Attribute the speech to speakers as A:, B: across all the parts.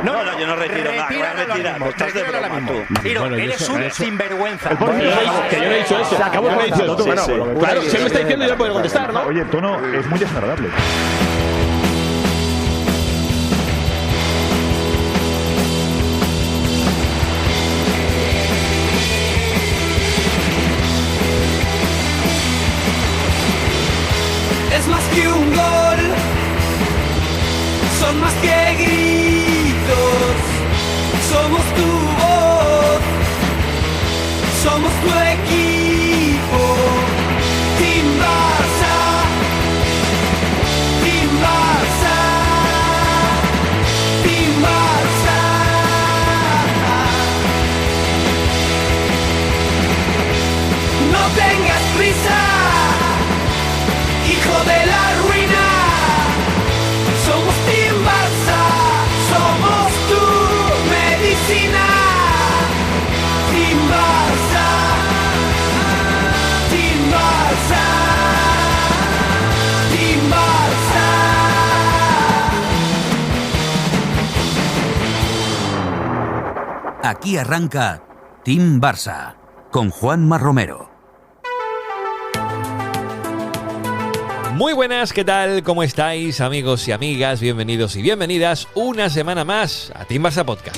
A: No, yo no retiro nada. Voy a retirar. Estás de broma tú.
B: Ciro, eres un sinvergüenza.
C: Que yo no he dicho eso. Acabo de decir eso. Claro, si me está diciendo yo puedo contestar, ¿no?
D: Oye, el tono es muy desagradable.
E: Es más que un gol, son más que gritos, somos tu voz, somos tu equipo, Team Barça, Team Barça, Team Barça. No tengas prisa, hijo de la ruina, somos Team Barça, somos tu medicina. Team Barça, Team Barça, Team Barça.
F: Aquí arranca Team Barça con Juanma Romero.
G: Muy buenas, ¿qué tal? ¿Cómo estáis, amigos y amigas? Bienvenidos y bienvenidas una semana más a Team Barça Podcast.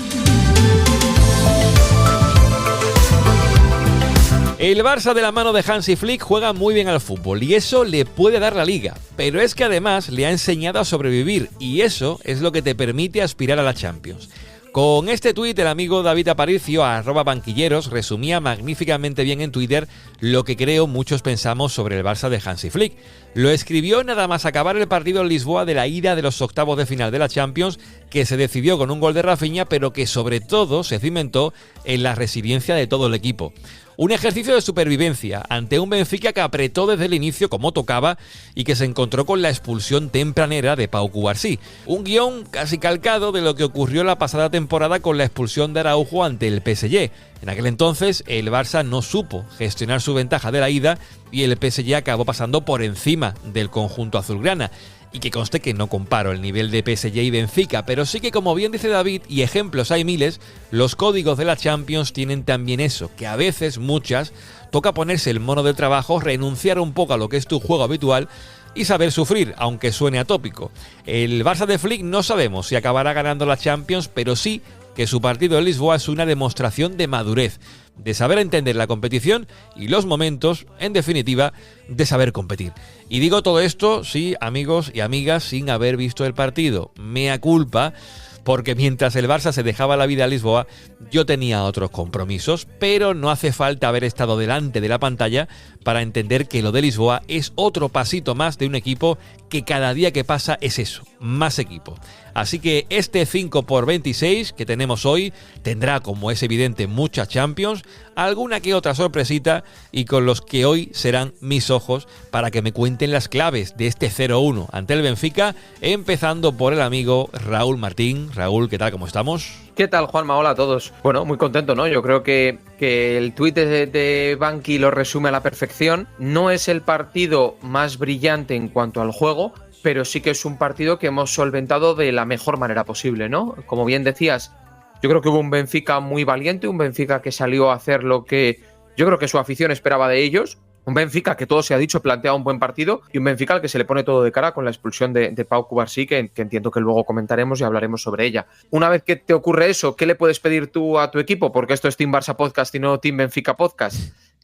G: El Barça de la mano de Hansi Flick juega muy bien al fútbol y eso le puede dar la liga, pero es que además le ha enseñado a sobrevivir y eso es lo que te permite aspirar a la Champions. Con este tuit, el amigo David Aparicio, @banquilleros, resumía magníficamente bien en Twitter lo que creo muchos pensamos sobre el Barça de Hansi Flick. Lo escribió nada más acabar el partido en Lisboa de la ida de los octavos de final de la Champions, que se decidió con un gol de Rafinha, pero que sobre todo se cimentó en la resiliencia de todo el equipo. Un ejercicio de supervivencia ante un Benfica que apretó desde el inicio como tocaba y que se encontró con la expulsión tempranera de Pau Cubarsí. Un guión casi calcado de lo que ocurrió la pasada temporada con la expulsión de Araujo ante el PSG. En aquel entonces el Barça no supo gestionar su ventaja de la ida y el PSG acabó pasando por encima del conjunto azulgrana. Y que conste que no comparo el nivel de PSG y Benfica, pero sí que, como bien dice David, y ejemplos hay miles, los códigos de la Champions tienen también eso, que a veces, muchas, toca ponerse el mono de trabajo, renunciar un poco a lo que es tu juego habitual y saber sufrir, aunque suene atópico. El Barça de Flick no sabemos si acabará ganando la Champions, pero sí que su partido en Lisboa es una demostración de madurez, de saber entender la competición y los momentos, en definitiva, de saber competir. Y digo todo esto, sí, amigos y amigas, sin haber visto el partido. Mea culpa, porque mientras el Barça se dejaba la vida a Lisboa, yo tenía otros compromisos, pero no hace falta haber estado delante de la pantalla para entender que lo de Lisboa es otro pasito más de un equipo que cada día que pasa es eso, más equipo. Así que este 5x26 que tenemos hoy tendrá, como es evidente, muchas Champions, alguna que otra sorpresita y con los que hoy serán mis ojos para que me cuenten las claves de este 0-1 ante el Benfica, empezando por el amigo Raúl Martín. Raúl, ¿qué tal? ¿Cómo estamos?
H: ¿Qué tal, Juanma? Hola a todos. Bueno, muy contento, ¿no? Yo creo que el tuit de Banqui lo resume a la perfección. No es el partido más brillante en cuanto al juego, pero sí que es un partido que hemos solventado de la mejor manera posible, ¿no? Como bien decías, yo creo que hubo un Benfica muy valiente, un Benfica que salió a hacer lo que yo creo que su afición esperaba de ellos. Un Benfica que todo se ha dicho plantea un buen partido y un Benfica al que se le pone todo de cara con la expulsión de Pau Cubarsí, que entiendo que luego comentaremos y hablaremos sobre ella. Una vez que te ocurre eso, ¿qué le puedes pedir tú a tu equipo? Porque esto es Team Barça Podcast y no Team Benfica Podcast.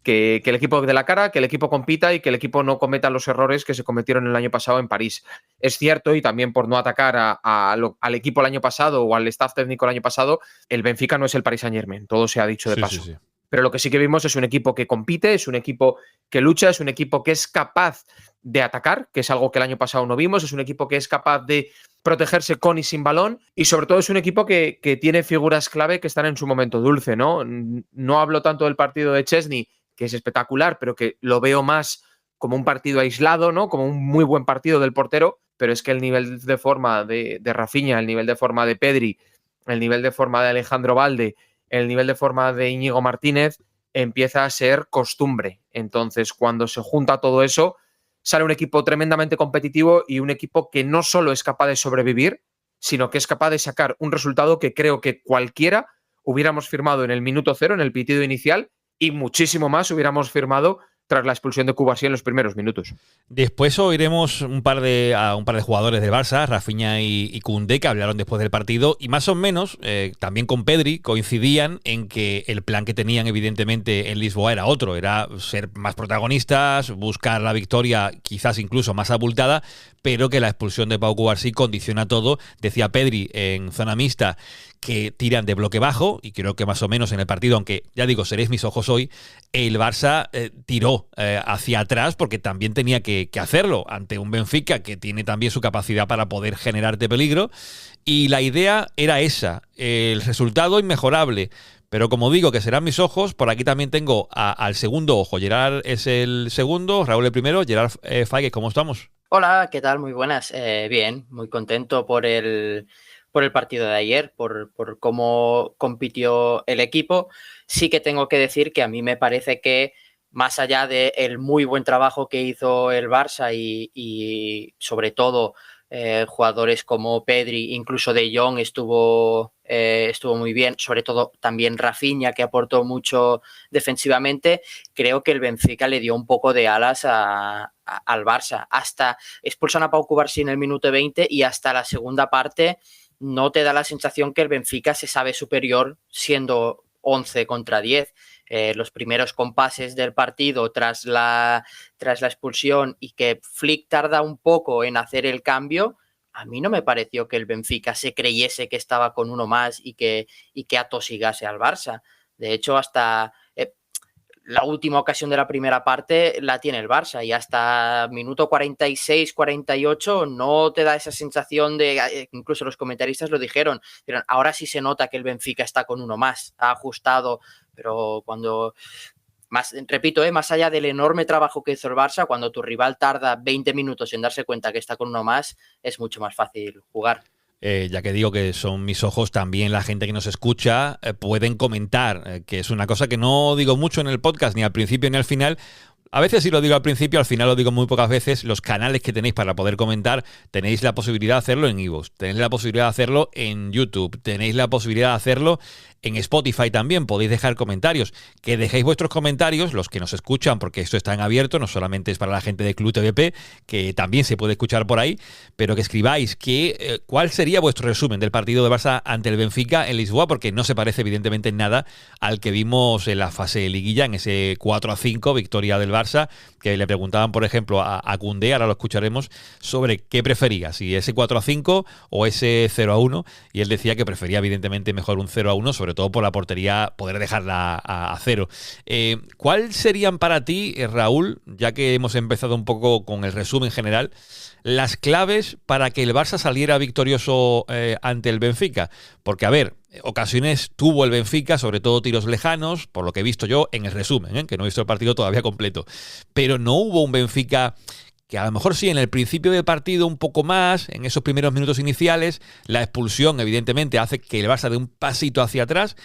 H: Que el equipo dé la cara, que el equipo compita y que el equipo no cometa los errores que se cometieron el año pasado en París. Es cierto, y también por no atacar al equipo el año pasado o al staff técnico el año pasado, el Benfica no es el Paris Saint-Germain, todo se ha dicho de paso. Sí. Pero lo que sí que vimos es un equipo que compite, es un equipo que lucha, es un equipo que es capaz de atacar, que es algo que el año pasado no vimos, es un equipo que es capaz de protegerse con y sin balón y sobre todo es un equipo que tiene figuras clave que están en su momento dulce, ¿no? No hablo tanto del partido de Chesney, que es espectacular, pero que lo veo más como un partido aislado, ¿no? Como un muy buen partido del portero, pero es que el nivel de forma de Rafinha, el nivel de forma de Pedri, el nivel de forma de Alejandro Balde, el nivel de forma de Íñigo Martínez empieza a ser costumbre. Entonces, cuando se junta todo eso, sale un equipo tremendamente competitivo y un equipo que no solo es capaz de sobrevivir, sino que es capaz de sacar un resultado que creo que cualquiera hubiéramos firmado en el minuto 0, en el pitido inicial, y muchísimo más hubiéramos firmado tras la expulsión de Cubarsí en los primeros minutos.
G: Después oiremos a un par de jugadores del Barça, Rafinha y Koundé, que hablaron después del partido, y más o menos, también con Pedri, coincidían en que el plan que tenían evidentemente en Lisboa era otro, era ser más protagonistas, buscar la victoria quizás incluso más abultada, pero que la expulsión de Pau Cubarsí condiciona todo. Decía Pedri en zona mixta que tiran de bloque bajo, y creo que más o menos en el partido, aunque ya digo, seréis mis ojos hoy, el Barça tiró hacia atrás porque también tenía que hacerlo ante un Benfica que tiene también su capacidad para poder generarte peligro, y la idea era esa, el resultado inmejorable. Pero como digo, que serán mis ojos, por aquí también tengo al segundo ojo. Gerard es el segundo, Raúl el primero. Gerard Faigues, ¿cómo estamos?
I: Hola, ¿qué tal? Muy buenas. Bien, muy contento por el partido de ayer, por cómo compitió el equipo. Sí que tengo que decir que a mí me parece que, más allá del muy buen trabajo que hizo el Barça y sobre todo jugadores como Pedri, incluso De Jong estuvo muy bien, sobre todo también Rafinha, que aportó mucho defensivamente, creo que el Benfica le dio un poco de alas al Barça. Hasta expulsan a Pau Cubarsí en el minuto 20 y hasta la segunda parte no te da la sensación que el Benfica se sabe superior siendo 11 contra 10. Los primeros compases del partido tras la expulsión y que Flick tarda un poco en hacer el cambio, a mí no me pareció que el Benfica se creyese que estaba con uno más y que atosigase al Barça. De hecho, hasta la última ocasión de la primera parte la tiene el Barça y hasta minuto 46, 48 no te da esa sensación de, incluso los comentaristas lo dijeron, ahora sí se nota que el Benfica está con uno más, ha ajustado, pero cuando, repito, más allá del enorme trabajo que hizo el Barça, cuando tu rival tarda 20 minutos en darse cuenta que está con uno más, es mucho más fácil jugar.
G: Ya que digo que son mis ojos, también la gente que nos escucha pueden comentar, que es una cosa que no digo mucho en el podcast, ni al principio ni al final. A veces sí lo digo al principio, al final lo digo muy pocas veces. Los canales que tenéis para poder comentar, tenéis la posibilidad de hacerlo en iVoox, tenéis la posibilidad de hacerlo en YouTube, tenéis la posibilidad de hacerlo en Spotify también. Podéis dejar comentarios. Que dejéis vuestros comentarios, los que nos escuchan, porque esto está en abierto, no solamente es para la gente de Club TVP, que también se puede escuchar por ahí, pero que escribáis cuál sería vuestro resumen del partido de Barça ante el Benfica en Lisboa, porque no se parece evidentemente en nada al que vimos en la fase de liguilla, en ese 4-5, victoria del Barça, que le preguntaban, por ejemplo, a Koundé, ahora lo escucharemos, sobre qué prefería, si ese 4-5 o ese 0-1, y él decía que prefería evidentemente mejor un 0-1, sobre todo por la portería, poder dejarla a cero. ¿Cuál serían para ti, Raúl, ya que hemos empezado un poco con el resumen general, las claves para que el Barça saliera victorioso ante el Benfica? Porque, a ver, ocasiones tuvo el Benfica, sobre todo tiros lejanos, por lo que he visto yo en el resumen, que no he visto el partido todavía completo, pero no hubo un Benfica que a lo mejor sí en el principio del partido un poco más, en esos primeros minutos iniciales, la expulsión evidentemente hace que el Barça dé un pasito hacia atrás,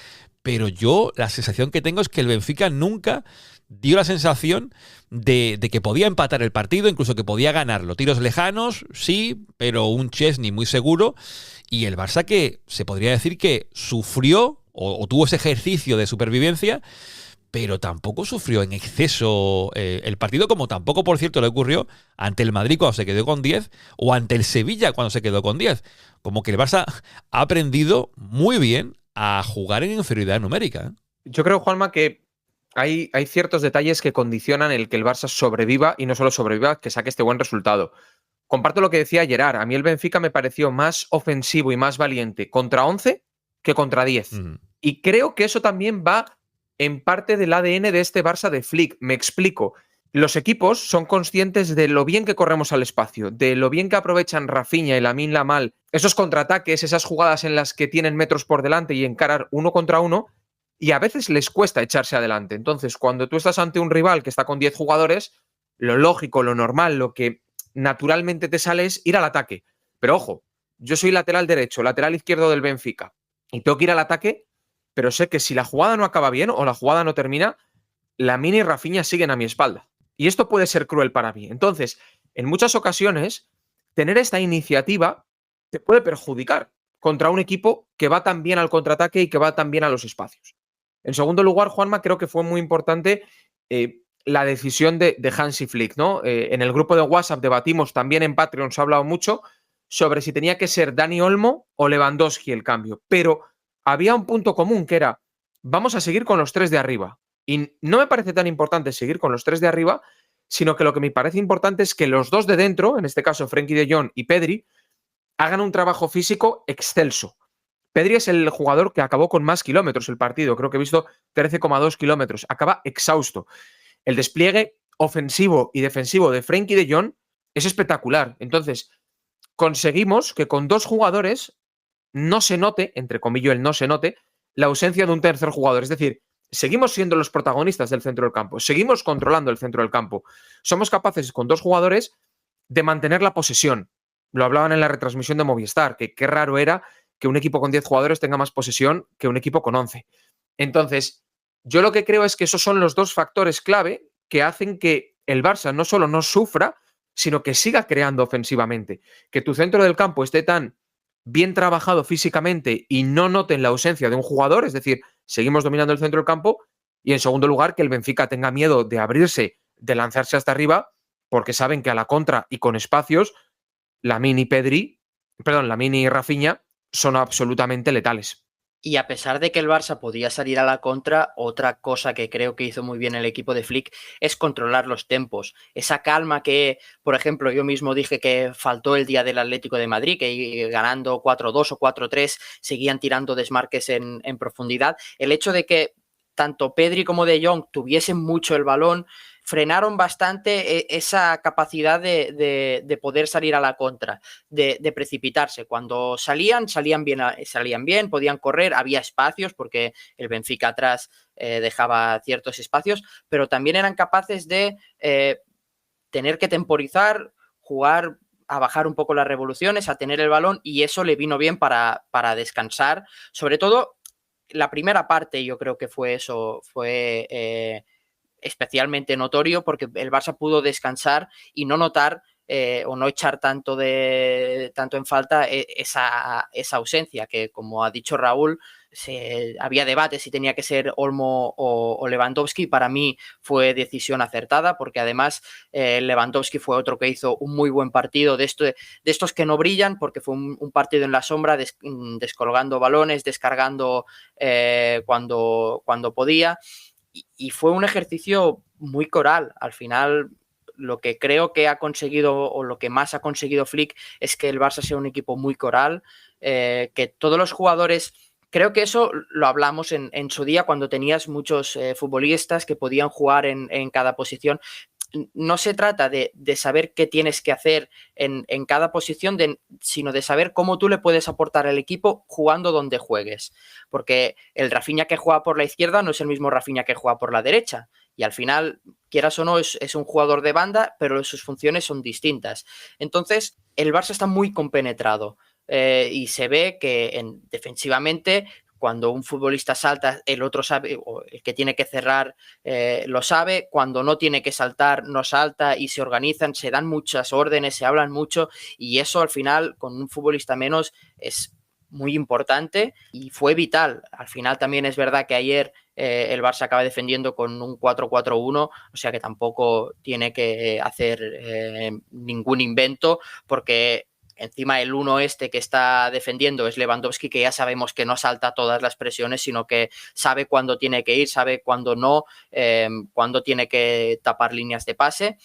G: pero yo la sensación que tengo es que el Benfica nunca dio la sensación de que podía empatar el partido, incluso que podía ganarlo. Tiros lejanos, sí, pero un Chesney muy seguro, y el Barça que se podría decir que sufrió o tuvo ese ejercicio de supervivencia, pero tampoco sufrió en exceso el partido, como tampoco, por cierto, le ocurrió ante el Madrid cuando se quedó con 10 o ante el Sevilla cuando se quedó con 10. Como que el Barça ha aprendido muy bien a jugar en inferioridad numérica.
H: Yo creo, Juanma, que hay ciertos detalles que condicionan el que el Barça sobreviva y no solo sobreviva, que saque este buen resultado. Comparto lo que decía Gerard. A mí el Benfica me pareció más ofensivo y más valiente contra 11 que contra 10. Y creo que eso también va en parte del ADN de este Barça de Flick. Me explico. Los equipos son conscientes de lo bien que corremos al espacio, de lo bien que aprovechan Rafinha y Lamine Yamal esos contraataques, esas jugadas en las que tienen metros por delante y encarar uno contra uno, y a veces les cuesta echarse adelante. Entonces, cuando tú estás ante un rival que está con 10 jugadores, lo lógico, lo normal, lo que naturalmente te sale es ir al ataque. Pero ojo, yo soy lateral derecho, lateral izquierdo del Benfica, y tengo que ir al ataque, pero sé que si la jugada no acaba bien o la jugada no termina, Lamine y Rafinha siguen a mi espalda. Y esto puede ser cruel para mí. Entonces, en muchas ocasiones, tener esta iniciativa te puede perjudicar contra un equipo que va tan bien al contraataque y que va tan bien a los espacios. En segundo lugar, Juanma, creo que fue muy importante la decisión de Hansi Flick, ¿no? En el grupo de WhatsApp debatimos, también en Patreon se ha hablado mucho sobre si tenía que ser Dani Olmo o Lewandowski el cambio, pero había un punto común que era, vamos a seguir con los 3 de arriba. Y no me parece tan importante seguir con los 3 de arriba, sino que lo que me parece importante es que los 2 de dentro, en este caso Frenkie de Jong y Pedri, hagan un trabajo físico excelso. Pedri es el jugador que acabó con más kilómetros el partido, creo que he visto 13,2 kilómetros, acaba exhausto. El despliegue ofensivo y defensivo de Frenkie de Jong es espectacular. Entonces, conseguimos que con 2 jugadores no se note, entre comillas el no se note, la ausencia de un tercer jugador. Es decir, seguimos siendo los protagonistas del centro del campo, seguimos controlando el centro del campo. Somos capaces con 2 jugadores de mantener la posesión. Lo hablaban en la retransmisión de Movistar, que qué raro era que un equipo con 10 jugadores tenga más posesión que un equipo con 11. Entonces, yo lo que creo es que esos son los 2 factores clave que hacen que el Barça no solo no sufra, sino que siga creando ofensivamente. Que tu centro del campo esté tan bien trabajado físicamente y no noten la ausencia de un jugador, es decir, seguimos dominando el centro del campo, y en segundo lugar, que el Benfica tenga miedo de abrirse, de lanzarse hasta arriba, porque saben que a la contra y con espacios, Lamine y Rafinha son absolutamente letales.
I: Y a pesar de que el Barça podía salir a la contra, otra cosa que creo que hizo muy bien el equipo de Flick es controlar los tempos. Esa calma que, por ejemplo, yo mismo dije que faltó el día del Atlético de Madrid, que ganando 4-2 o 4-3 seguían tirando desmarques en profundidad. El hecho de que tanto Pedri como De Jong tuviesen mucho el balón, frenaron bastante esa capacidad de poder salir a la contra, de precipitarse. Cuando salían bien, podían correr, había espacios porque el Benfica atrás dejaba ciertos espacios, pero también eran capaces de tener que temporizar, jugar a bajar un poco las revoluciones, a tener el balón, y eso le vino bien para descansar. Sobre todo, la primera parte yo creo que fue especialmente notorio porque el Barça pudo descansar y no notar o no echar tanto en falta esa ausencia que, como ha dicho Raúl, había debate si tenía que ser Olmo o Lewandowski. Para mí fue decisión acertada porque además Lewandowski fue otro que hizo un muy buen partido de estos que no brillan, porque fue un partido en la sombra, descolgando balones, descargando cuando podía, y fue un ejercicio muy coral. Al final, lo que creo que ha conseguido, o lo que más ha conseguido Flick, es que el Barça sea un equipo muy coral, que todos los jugadores, creo que eso lo hablamos en su día cuando tenías muchos futbolistas que podían jugar en cada posición. No se trata de saber qué tienes que hacer en cada posición, sino de saber cómo tú le puedes aportar al equipo jugando donde juegues. Porque el Rafinha que juega por la izquierda no es el mismo Rafinha que juega por la derecha. Y al final, quieras o no, es un jugador de banda, pero sus funciones son distintas. Entonces, el Barça está muy compenetrado y se ve que defensivamente, cuando un futbolista salta, el otro sabe, o el que tiene que cerrar lo sabe. Cuando no tiene que saltar, no salta, y se organizan, se dan muchas órdenes, se hablan mucho, y eso al final, con un futbolista menos, es muy importante y fue vital. Al final también es verdad que ayer el Barça acaba defendiendo con un 4-4-1, o sea que tampoco tiene que hacer ningún invento, porque encima el uno que está defendiendo es Lewandowski, que ya sabemos que no salta todas las presiones, sino que sabe cuándo tiene que ir, sabe cuándo no, cuándo tiene que tapar líneas de pase.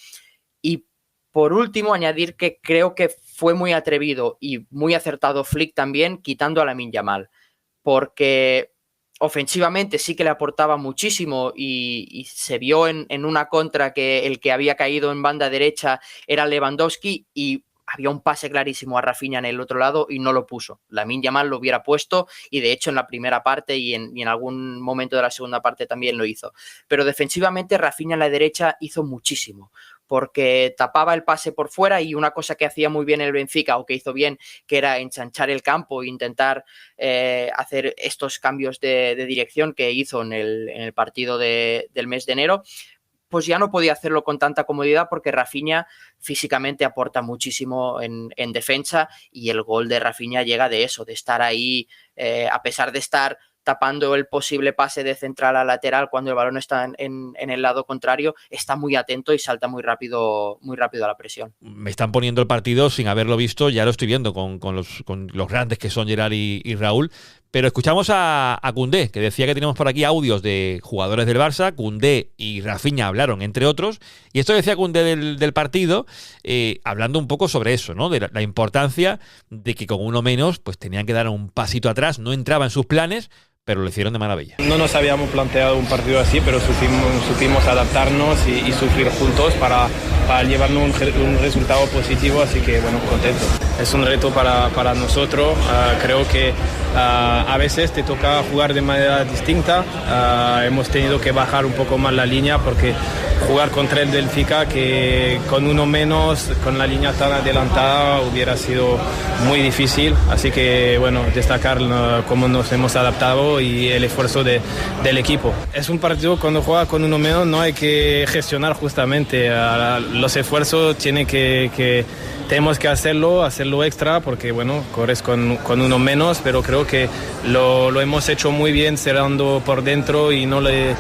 I: Y por último, añadir que creo que fue muy atrevido y muy acertado Flick también, quitando a Lamine Yamal, porque ofensivamente sí que le aportaba muchísimo, y se vio en una contra que el que había caído en banda derecha era Lewandowski, y había un pase clarísimo a Rafinha en el otro lado y no lo puso. Lamine Yamal lo hubiera puesto, y de hecho en la primera parte y en algún momento de la segunda parte también lo hizo. Pero defensivamente Rafinha en la derecha hizo muchísimo, porque tapaba el pase por fuera, y una cosa que hacía muy bien el Benfica, o que hizo bien, que era ensanchar el campo e intentar hacer estos cambios de dirección que hizo en el partido del mes de enero. pues ya no podía hacerlo con tanta comodidad porque Rafinha físicamente aporta muchísimo en defensa y el gol de Rafinha llega de eso, de estar ahí, a pesar de estar tapando el posible pase de central a lateral cuando el balón está en el lado contrario, está muy atento y salta muy rápido a la presión.
G: Me están poniendo el partido sin haberlo visto, ya lo estoy viendo con los grandes que son Gerard y Raúl, pero escuchamos a Koundé, que decía que tenemos por aquí audios de jugadores del Barça. Koundé y Rafinha hablaron, entre otros, y esto decía Koundé del partido, hablando un poco sobre eso, ¿no? De la importancia de que con uno menos pues tenían que dar un pasito atrás, no entraba en sus planes, pero lo hicieron de maravilla.
J: No nos habíamos planteado un partido así, pero supimos adaptarnos y sufrir juntos para llevarnos un resultado positivo, así que bueno, contento. Es un reto para nosotros, creo que a veces te toca jugar de manera distinta, hemos tenido que bajar un poco más la línea porque jugar contra el Benfica, que con uno menos, con la línea tan adelantada, hubiera sido muy difícil, así que bueno, destacar cómo nos hemos adaptado y el esfuerzo del equipo. Es un partido cuando juega con uno menos, no hay que gestionar justamente los esfuerzos, tenemos que hacerlo extra porque bueno, corres con uno menos, pero creo que lo hemos hecho muy bien cerrando por dentro y no le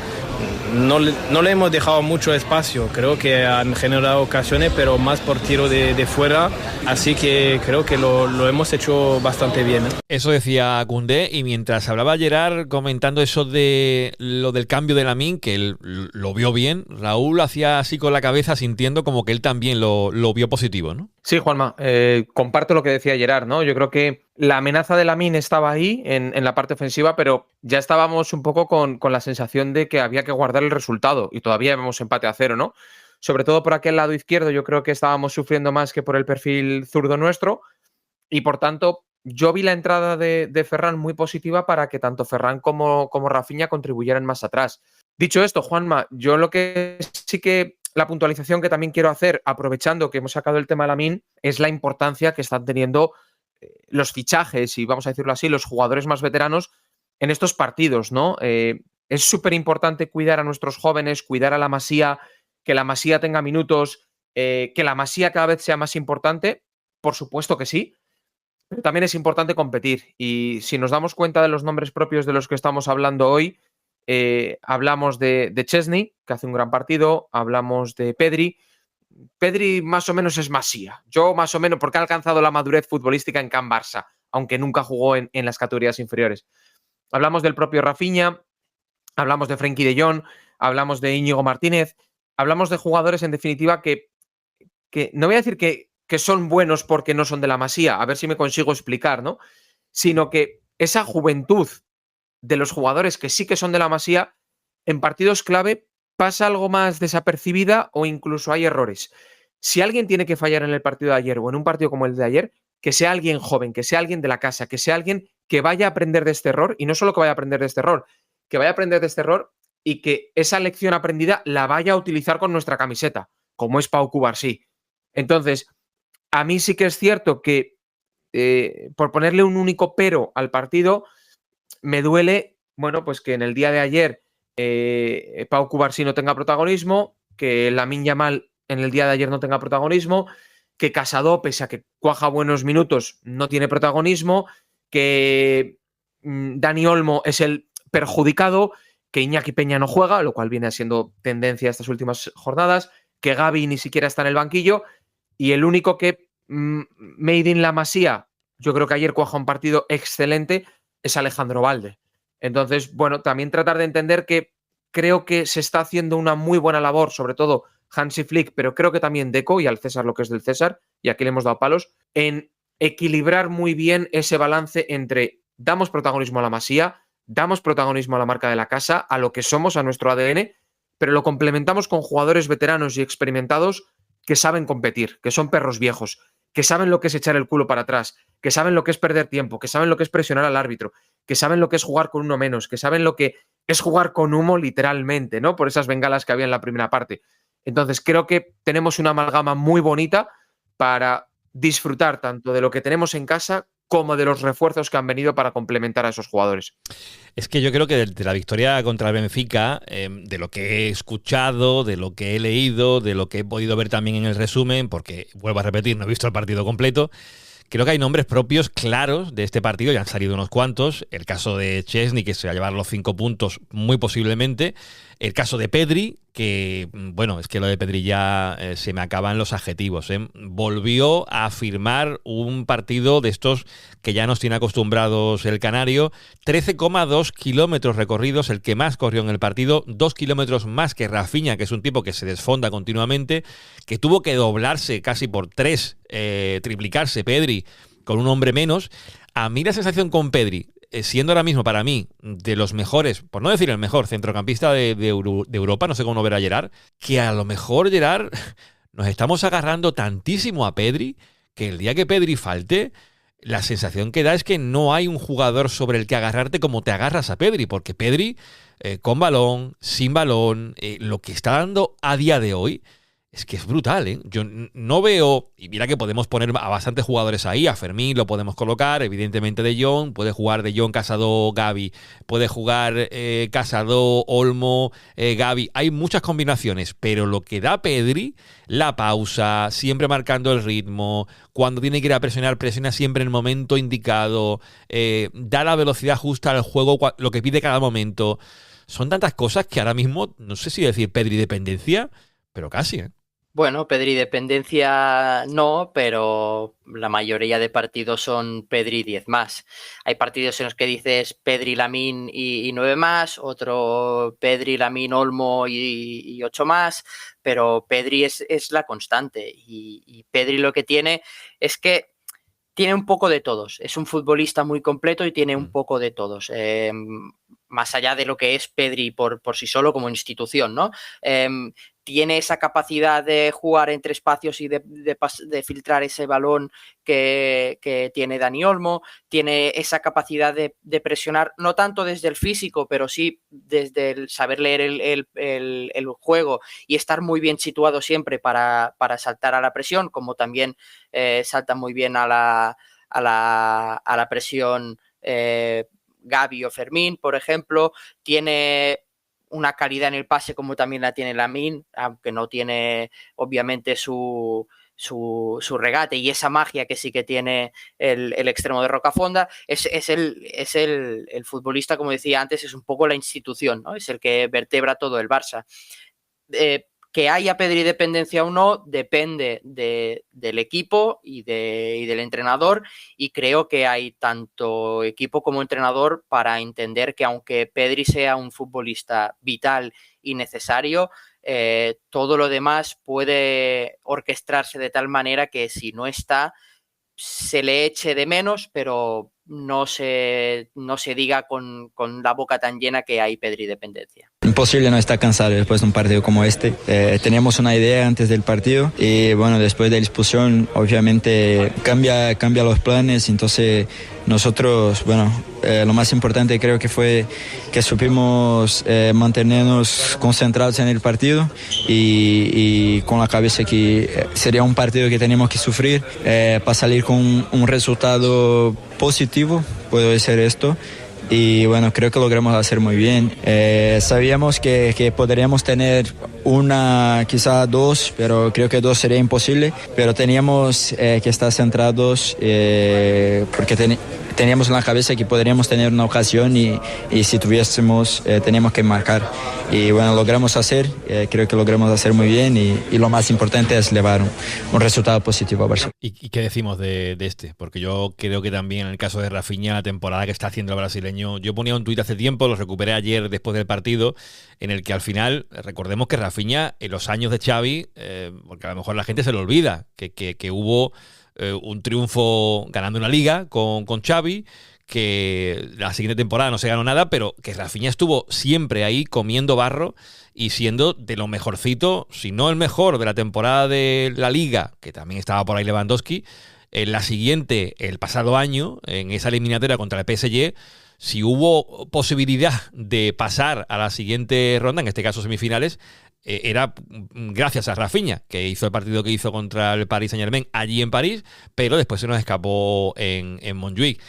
J: hemos dejado mucho espacio. Creo que han generado ocasiones, pero más por tiro de fuera, así que creo que lo hemos hecho bastante bien.
G: Eso decía Koundé, y mientras hablaba Gerard comentando eso de lo del cambio de Lamine, que él lo vio bien, Raúl hacía así con la cabeza sintiendo como que él también lo vio positivo, ¿no?
H: Sí, Juanma, comparto lo que decía Gerard, ¿no? Yo creo que la amenaza de Lamine estaba ahí en la parte ofensiva, pero ya estábamos un poco con la sensación de que había que guardar el resultado y todavía vemos empate a 0, ¿no? Sobre todo por aquel lado izquierdo, yo creo que estábamos sufriendo más que por el perfil zurdo nuestro y por tanto yo vi la entrada de Ferran muy positiva para que tanto Ferran como Rafinha contribuyeran más atrás. Dicho esto, Juanma, yo lo que sí que la puntualización que también quiero hacer, aprovechando que hemos sacado el tema de Lamine, es la importancia que están teniendo los fichajes y, vamos a decirlo así, los jugadores más veteranos en estos partidos, ¿no? Es súper importante cuidar a nuestros jóvenes, cuidar a la Masía, que la Masía tenga minutos, que la Masía cada vez sea más importante, por supuesto que sí, pero también es importante competir. Y si nos damos cuenta de los nombres propios de los que estamos hablando hoy, hablamos de Chesney, que hace un gran partido, hablamos de Pedri. Pedri más o menos es Masía. Yo más o menos, porque ha alcanzado la madurez futbolística en Can Barça, aunque nunca jugó en las categorías inferiores. Hablamos del propio Rafinha, hablamos de Frenkie de Jong, hablamos de Íñigo Martínez, hablamos de jugadores en definitiva que no voy a decir que son buenos porque no son de la Masía, a ver si me consigo explicar, ¿no? Sino que esa juventud de los jugadores que sí que son de la Masía, en partidos clave pasa algo más desapercibida o incluso hay errores. Si alguien tiene que fallar en el partido de ayer o en un partido como el de ayer, que sea alguien joven, que sea alguien de la casa, que sea alguien que vaya a aprender de este error, y no solo que vaya a aprender de este error, que vaya a aprender de este error y que esa lección aprendida la vaya a utilizar con nuestra camiseta, como es Pau Cubarsí. Entonces, a mí sí que es cierto que por ponerle un único pero al partido, me duele, bueno, pues que en el día de ayer Pau Cubarsí no tenga protagonismo, que Lamine Yamal en el día de ayer no tenga protagonismo, que Casado, pese a que cuaja buenos minutos, no tiene protagonismo, que Dani Olmo es el perjudicado, que Iñaki Peña no juega, lo cual viene siendo tendencia estas últimas jornadas, que Gavi ni siquiera está en el banquillo, y el único que made in la Masía, yo creo que ayer cuaja un partido excelente, es Alejandro Balde. Entonces, bueno, también tratar de entender que creo que se está haciendo una muy buena labor, sobre todo Hansi Flick, pero creo que también Deco y al César lo que es del César, y aquí le hemos dado palos, en equilibrar muy bien ese balance entre damos protagonismo a la Masía, damos protagonismo a la marca de la casa, a lo que somos, a nuestro ADN, pero lo complementamos con jugadores veteranos y experimentados que saben competir, que son perros viejos, que saben lo que es echar el culo para atrás, que saben lo que es perder tiempo, que saben lo que es presionar al árbitro, que saben lo que es jugar con uno menos, que saben lo que es jugar con humo literalmente, ¿no? Por esas bengalas que había en la primera parte. Entonces creo que tenemos una amalgama muy bonita para disfrutar tanto de lo que tenemos en casa como de los refuerzos que han venido para complementar a esos jugadores.
G: Es que yo creo que de la victoria contra el Benfica, de lo que he escuchado, de lo que he leído, de lo que he podido ver también en el resumen, porque vuelvo a repetir, no he visto el partido completo, creo que hay nombres propios claros de este partido, ya han salido unos cuantos. El caso de Chesney, que se va a llevar los 5 puntos muy posiblemente. El caso de Pedri, que, bueno, es que lo de Pedri ya se me acaban los adjetivos. Volvió a firmar un partido de estos que ya nos tiene acostumbrados el canario. 13,2 kilómetros recorridos, el que más corrió en el partido. 2 kilómetros más que Rafinha, que es un tipo que se desfonda continuamente, que tuvo que doblarse casi por 3, triplicarse Pedri con un hombre menos. A mí la sensación con Pedri, siendo ahora mismo para mí de los mejores, por no decir el mejor centrocampista de Europa, no sé cómo ver a Gerard, que a lo mejor Gerard nos estamos agarrando tantísimo a Pedri que el día que Pedri falte, la sensación que da es que no hay un jugador sobre el que agarrarte como te agarras a Pedri, porque Pedri, con balón, sin balón, lo que está dando a día de hoy, es que es brutal, ¿eh? Yo no veo, y mira que podemos poner a bastantes jugadores ahí, a Fermín lo podemos colocar, evidentemente De Jong, puede jugar De Jong, Casado, Gavi, puede jugar Casado, Olmo, Gavi, hay muchas combinaciones, pero lo que da Pedri, la pausa, siempre marcando el ritmo, cuando tiene que ir a presionar, presiona siempre en el momento indicado, da la velocidad justa al juego, lo que pide cada momento, son tantas cosas que ahora mismo, no sé si decir Pedri dependencia, pero casi, ¿eh?
I: Bueno, Pedri dependencia no, pero la mayoría de partidos son Pedri 10 más. Hay partidos en los que dices Pedri, Lamine y 9 más, otro Pedri, Lamine, Olmo y 8 más, pero Pedri es la constante y Pedri lo que tiene es que tiene un poco de todos. Es un futbolista muy completo y tiene un poco de todos. Más allá de lo que es Pedri por sí solo como institución, ¿no? Tiene esa capacidad de jugar entre espacios y de filtrar ese balón que tiene Dani Olmo, tiene esa capacidad de presionar, no tanto desde el físico, pero sí desde el saber leer el juego y estar muy bien situado siempre para saltar a la presión, como también salta muy bien a la presión Gavi o Fermín, por ejemplo. Tiene una calidad en el pase como también la tiene Lamine, aunque no tiene obviamente su regate y esa magia que sí que tiene el extremo de Rocafonda. Es el futbolista, como decía antes, es un poco la institución, ¿no? Es el que vertebra todo el Barça. Que haya Pedri dependencia o no depende del equipo y del entrenador, y creo que hay tanto equipo como entrenador para entender que aunque Pedri sea un futbolista vital y necesario, todo lo demás puede orquestarse de tal manera que si no está se le eche de menos, pero no se diga con la boca tan llena que hay Pedri dependencia.
K: Imposible no estar cansado después de un partido como este. Teníamos una idea antes del partido y bueno, después de la expulsión obviamente cambia los planes, entonces nosotros, bueno, lo más importante creo que fue que supimos mantenernos concentrados en el partido y con la cabeza que sería un partido que teníamos que sufrir para salir con un resultado positivo, puedo decir esto. Y bueno, creo que logramos hacer muy bien. Sabíamos que podríamos tener una, quizá 2, pero creo que 2 sería imposible. Pero teníamos que estar centrados porque teníamos en la cabeza que podríamos tener una ocasión y si tuviésemos, teníamos que marcar. Y bueno, logramos hacer, creo que logramos hacer muy bien y lo más importante es llevar un resultado positivo a Barcelona.
G: ¿Y qué decimos de este? Porque yo creo que también en el caso de Rafinha, la temporada que está haciendo el brasileño, yo ponía un tuit hace tiempo, lo recuperé ayer después del partido, en el que al final, recordemos que Rafinha en los años de Xavi, porque a lo mejor la gente se le olvida, que hubo un triunfo ganando una liga con Xavi, que la siguiente temporada no se ganó nada, pero que Rafinha estuvo siempre ahí comiendo barro y siendo de lo mejorcito, si no el mejor de la temporada de la Liga, que también estaba por ahí Lewandowski, en la siguiente, el pasado año, en esa eliminatoria contra el PSG, si hubo posibilidad de pasar a la siguiente ronda, en este caso semifinales, era gracias a Rafinha, que hizo el partido que hizo contra el Paris Saint-Germain allí en París, pero después se nos escapó en Montjuic.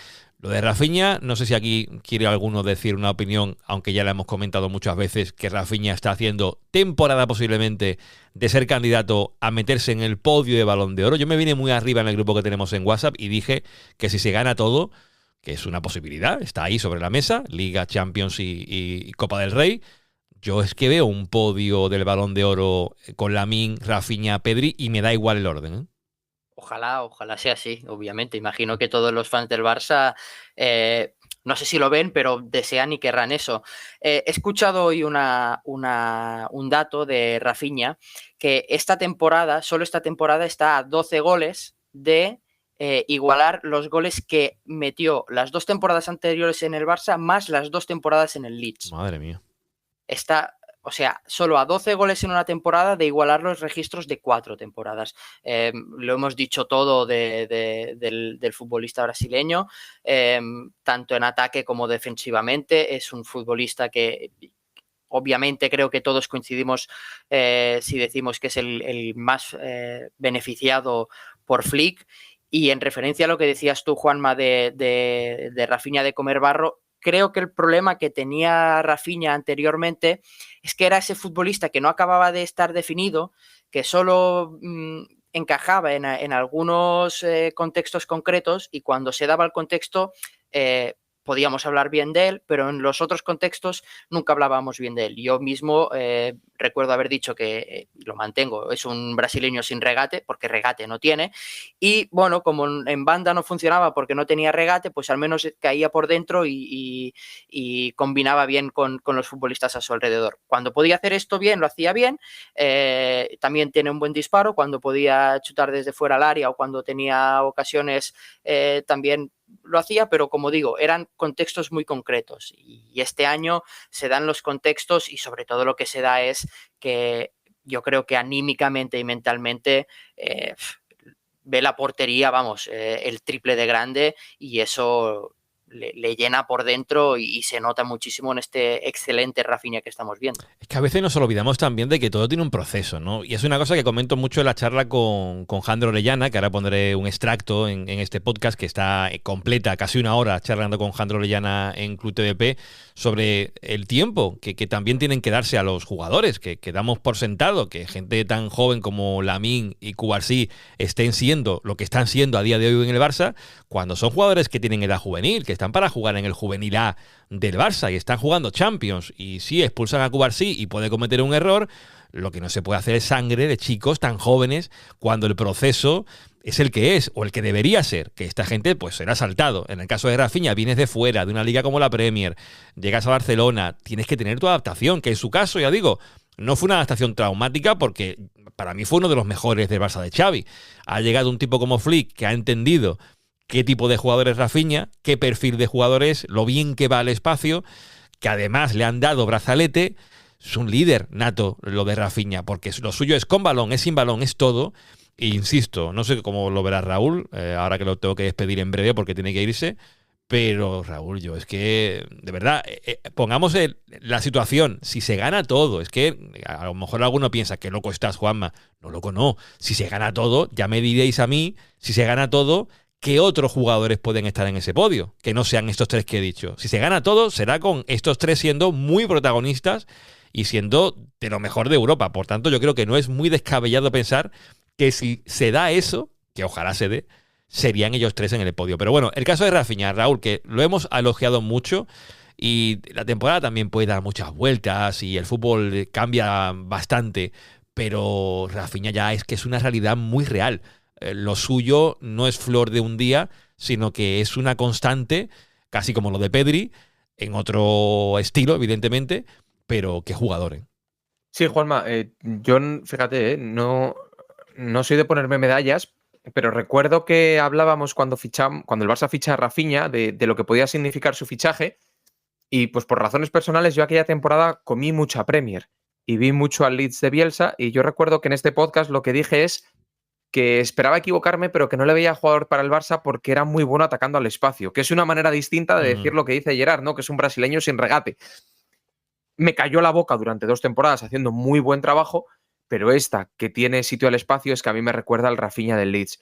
G: Lo de Rafinha, no sé si aquí quiere alguno decir una opinión, aunque ya la hemos comentado muchas veces, que Rafinha está haciendo temporada posiblemente de ser candidato a meterse en el podio de Balón de Oro. Yo me vine muy arriba en el grupo que tenemos en WhatsApp y dije que si se gana todo, que es una posibilidad, está ahí sobre la mesa, Liga, Champions y Copa del Rey, yo es que veo un podio del Balón de Oro con Lamine, Rafinha, Pedri y me da igual el orden, ¿eh?
I: Ojalá sea así, obviamente. Imagino que todos los fans del Barça, no sé si lo ven, pero desean y querrán eso. He escuchado hoy un dato de Rafinha, que solo esta temporada está a 12 goles de igualar los goles que metió las 2 temporadas anteriores en el Barça, más las 2 temporadas en el Leeds.
G: Madre mía.
I: Está... O sea, solo a 12 goles en una temporada de igualar los registros de 4 temporadas. Lo hemos dicho todo del futbolista brasileño, tanto en ataque como defensivamente. Es un futbolista que obviamente creo que todos coincidimos si decimos que es el más beneficiado por Flick. Y en referencia a lo que decías tú, Juanma, de Rafinha de comer barro, creo que el problema que tenía Rafinha anteriormente es que era ese futbolista que no acababa de estar definido, que solo encajaba en algunos contextos concretos y cuando se daba el contexto podíamos hablar bien de él, pero en los otros contextos nunca hablábamos bien de él. Yo mismo recuerdo haber dicho que, lo mantengo, es un brasileño sin regate, porque regate no tiene, y bueno, como en banda no funcionaba porque no tenía regate, pues al menos caía por dentro y combinaba bien con los futbolistas a su alrededor. Cuando podía hacer esto bien, lo hacía bien, también tiene un buen disparo, cuando podía chutar desde fuera al área o cuando tenía ocasiones también lo hacía, pero como digo, eran contextos muy concretos y este año se dan los contextos y sobre todo lo que se da es que yo creo que anímicamente y mentalmente ve la portería, vamos, el triple de grande y eso le llena por dentro y se nota muchísimo en este excelente Rafinha que estamos viendo. Es
G: que a veces nos olvidamos también de que todo tiene un proceso, ¿no? Y es una cosa que comento mucho en la charla con Jandro Orellana, que ahora pondré un extracto en este podcast que está completa, casi una hora charlando con Jandro Orellana en Club TDP sobre el tiempo que también tienen que darse a los jugadores, que damos por sentado que gente tan joven como Lamine y Cubarsí estén siendo lo que están siendo a día de hoy en el Barça, cuando son jugadores que tienen edad juvenil, que están para jugar en el juvenil A del Barça y están jugando Champions. Y si expulsan a Cubarsí y puede cometer un error, lo que no se puede hacer es sangre de chicos tan jóvenes cuando el proceso es el que es, o el que debería ser, que esta gente pues será saltado. En el caso de Rafinha, vienes de fuera, de una liga como la Premier, llegas a Barcelona, tienes que tener tu adaptación, que en su caso, ya digo, no fue una adaptación traumática porque para mí fue uno de los mejores del Barça de Xavi. Ha llegado un tipo como Flick que ha entendido qué tipo de jugador es Rafinha, qué perfil de jugador es, lo bien que va al espacio, que además le han dado brazalete. Es un líder nato lo de Rafinha, porque lo suyo es con balón, es sin balón, es todo. E insisto, no sé cómo lo verá Raúl, ahora que lo tengo que despedir en breve porque tiene que irse, pero Raúl, yo es que, de verdad, pongamos la situación, si se gana todo, es que a lo mejor alguno piensa que loco estás, Juanma. No, loco no. Si se gana todo, ya me diréis a mí, si se gana todo, ¿qué otros jugadores pueden estar en ese podio? Que no sean estos tres que he dicho. Si se gana todo, será con estos tres siendo muy protagonistas y siendo de lo mejor de Europa. Por tanto, yo creo que no es muy descabellado pensar que si se da eso, que ojalá se dé, serían ellos tres en el podio. Pero bueno, el caso de Rafinha, Raúl, que lo hemos elogiado mucho y la temporada también puede dar muchas vueltas y el fútbol cambia bastante, pero Rafinha ya es que es una realidad muy real. Lo suyo no es flor de un día, sino que es una constante, casi como lo de Pedri, en otro estilo, evidentemente, pero qué jugador, ¿eh?
H: Sí, Juanma, yo, fíjate, no soy de ponerme medallas, pero recuerdo que hablábamos cuando el Barça ficha a Rafinha de lo que podía significar su fichaje y pues por razones personales yo aquella temporada comí mucha Premier y vi mucho al Leeds de Bielsa y yo recuerdo que en este podcast lo que dije es que esperaba equivocarme, pero que no le veía jugador para el Barça porque era muy bueno atacando al espacio, que es una manera distinta de decir lo que dice Gerard, ¿no? Que es un brasileño sin regate. me cayó la boca durante 2 temporadas haciendo muy buen trabajo, pero esta que tiene sitio al espacio es que a mí me recuerda al Rafinha del Leeds.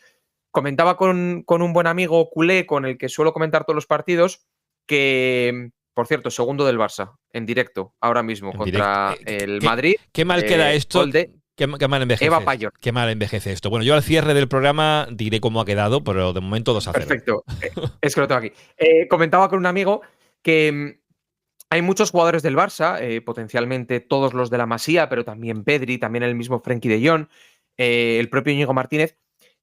H: Comentaba con un buen amigo culé con el que suelo comentar todos los partidos que, por cierto, segundo del Barça, en directo, ahora mismo, contra el Madrid.
G: Qué mal queda esto. Qué mal envejece.
H: Eva Payor.
G: Qué mal envejece esto. Bueno, yo al cierre del programa diré cómo ha quedado, pero de momento 2-0.
H: Perfecto. Es que lo tengo aquí. Comentaba con un amigo que hay muchos jugadores del Barça, potencialmente todos los de la Masía, pero también Pedri, también el mismo Frenkie de Jong, el propio Íñigo Martínez,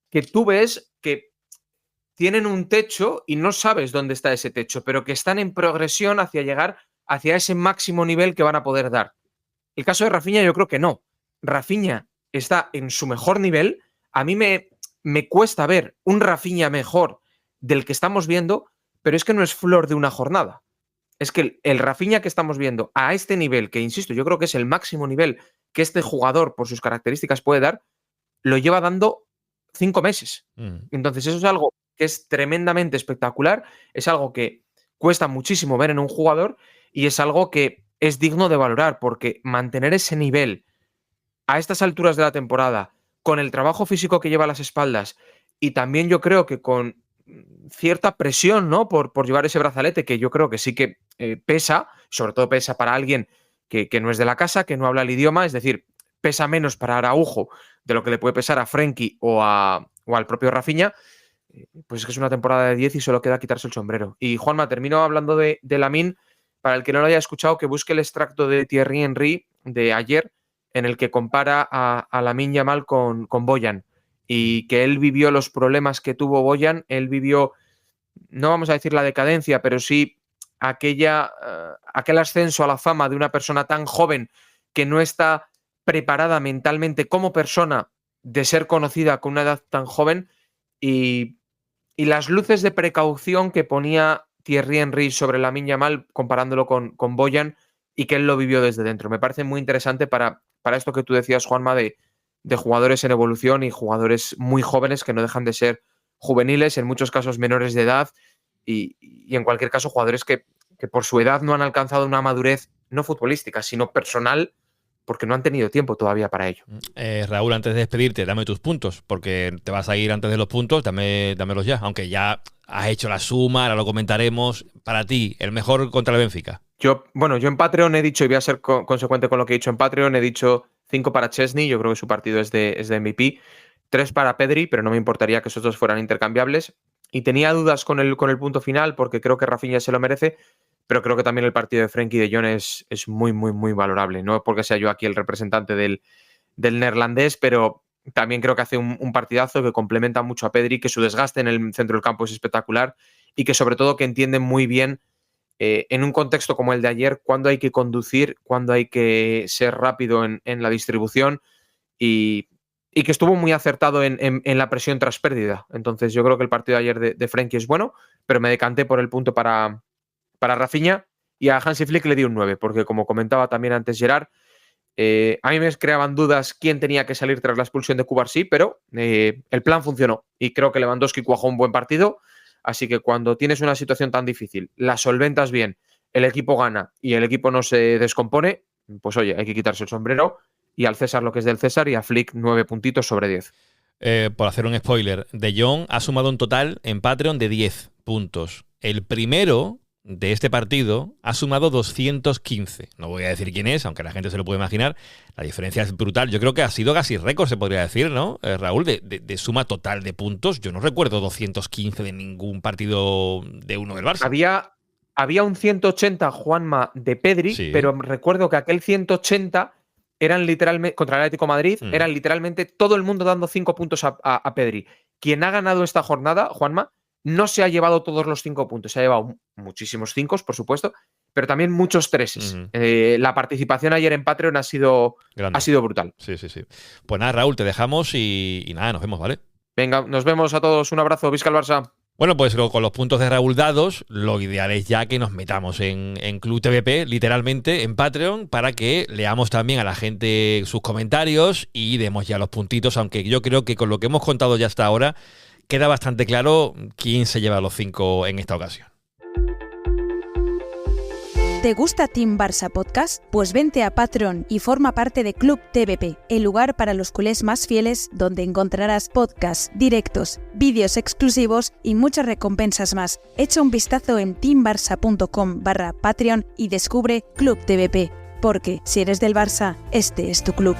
H: que tú ves que tienen un techo y no sabes dónde está ese techo, pero que están en progresión hacia llegar hacia ese máximo nivel que van a poder dar. El caso de Rafinha yo creo que no. Rafinha está en su mejor nivel. A mí me cuesta ver un Rafinha mejor del que estamos viendo, pero es que no es flor de una jornada. Es que el Rafinha que estamos viendo a este nivel, que insisto, yo creo que es el máximo nivel que este jugador por sus características puede dar, lo lleva dando 5 meses. Entonces eso es algo que es tremendamente espectacular, es algo que cuesta muchísimo ver en un jugador y es algo que es digno de valorar, porque mantener ese nivel a estas alturas de la temporada, con el trabajo físico que lleva a las espaldas y también yo creo que con cierta presión, ¿no? Por llevar ese brazalete, que yo creo que sí que pesa, sobre todo pesa para alguien que no es de la casa, que no habla el idioma, es decir, pesa menos para Araujo de lo que le puede pesar a Frenkie o al propio Rafinha, pues es que es una temporada de 10 y solo queda quitarse el sombrero. Y Juanma, termino hablando de Lamine. Para el que no lo haya escuchado, que busque el extracto de Thierry Henry de ayer, en el que compara a Lamine Yamal con Bojan, y que él vivió los problemas que tuvo Bojan, él vivió, no vamos a decir la decadencia, pero sí aquel ascenso a la fama de una persona tan joven que no está preparada mentalmente como persona de ser conocida con una edad tan joven, y las luces de precaución que ponía Thierry Henry sobre Lamine Yamal comparándolo con Bojan, y que él lo vivió desde dentro. Me parece muy interesante para esto que tú decías, Juanma, de jugadores en evolución y jugadores muy jóvenes que no dejan de ser juveniles, en muchos casos menores de edad, y en cualquier caso jugadores que por su edad no han alcanzado una madurez no futbolística, sino personal, porque no han tenido tiempo todavía para ello.
G: Raúl, antes de despedirte, dame tus puntos, porque te vas a ir antes de los puntos, dámelos ya, aunque ya has hecho la suma, ahora lo comentaremos. Para ti, el mejor contra el Benfica. Yo
H: en Patreon he dicho, y voy a ser consecuente con lo que he dicho en Patreon, he dicho 5 para Chesney, yo creo que su partido es de MVP, 3 para Pedri, pero no me importaría que esos dos fueran intercambiables. Y tenía dudas con el punto final, porque creo que Rafinha se lo merece, pero creo que también el partido de Frenkie de Jong es muy, muy, muy valorable. No porque sea yo aquí el representante del neerlandés, pero también creo que hace un partidazo que complementa mucho a Pedri, que su desgaste en el centro del campo es espectacular y que sobre todo que entiende muy bien en un contexto como el de ayer cuándo hay que conducir, cuándo hay que ser rápido en la distribución y que estuvo muy acertado en la presión tras pérdida. Entonces yo creo que el partido de ayer de Frenkie es bueno, pero me decanté por el punto para Rafinha, y a Hansi Flick le di un 9, porque como comentaba también antes Gerard, a mí me creaban dudas quién tenía que salir tras la expulsión de Cubarsí, pero el plan funcionó y creo que Lewandowski cuajó un buen partido, así que cuando tienes una situación tan difícil, la solventas bien, el equipo gana y el equipo no se descompone, pues oye, hay que quitarse el sombrero y al César lo que es del César, y a Flick 9 puntitos sobre 10.
G: Por hacer un spoiler, De Jong ha sumado un total en Patreon de 10 puntos. El primero de este partido ha sumado 215. No voy a decir quién es, aunque la gente se lo puede imaginar. La diferencia es brutal. Yo creo que ha sido casi récord, se podría decir, ¿no? Raúl, de suma total de puntos. Yo no recuerdo 215 de ningún partido de uno del Barça.
H: Había un 180, Juanma, de Pedri, sí, pero recuerdo que aquel 180 eran literalmente, contra el Atlético de Madrid, eran literalmente todo el mundo dando 5 puntos a Pedri. Quien ha ganado esta jornada, Juanma, no se ha llevado todos los 5 puntos, se ha llevado muchísimos 5, por supuesto, pero también muchos 3. La participación ayer en Patreon ha sido brutal.
G: Sí. Pues nada, Raúl, te dejamos y nada, nos vemos, ¿vale?
H: Venga, nos vemos a todos. Un abrazo. Visca el Barça.
G: Bueno, pues con los puntos de Raúl dados, lo ideal es ya que nos metamos en Club TVP, literalmente, en Patreon, para que leamos también a la gente sus comentarios y demos ya los puntitos, aunque yo creo que con lo que hemos contado ya hasta ahora, queda bastante claro quién se lleva los 5 en esta ocasión.
L: ¿Te gusta Team Barça Podcast? Pues vente a Patreon y forma parte de Club TVP, el lugar para los culés más fieles donde encontrarás podcasts, directos, vídeos exclusivos y muchas recompensas más. Echa un vistazo en teambarça.com/Patreon y descubre Club TVP, porque si eres del Barça, este es tu club.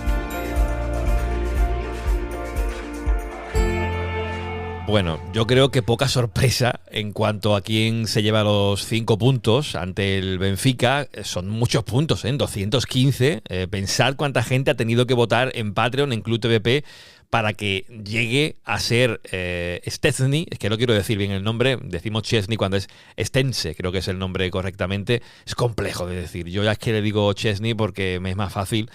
G: Bueno, yo creo que poca sorpresa en cuanto a quién se lleva los 5 puntos ante el Benfica. Son muchos puntos, 215. Pensar cuánta gente ha tenido que votar en Patreon, en Club TVP, para que llegue a ser Szczęsny. Es que no quiero decir bien el nombre, decimos Szczęsny cuando es Szczęsny, creo que es el nombre correctamente. Es complejo de decir. Yo ya es que le digo Szczęsny porque me es más fácil.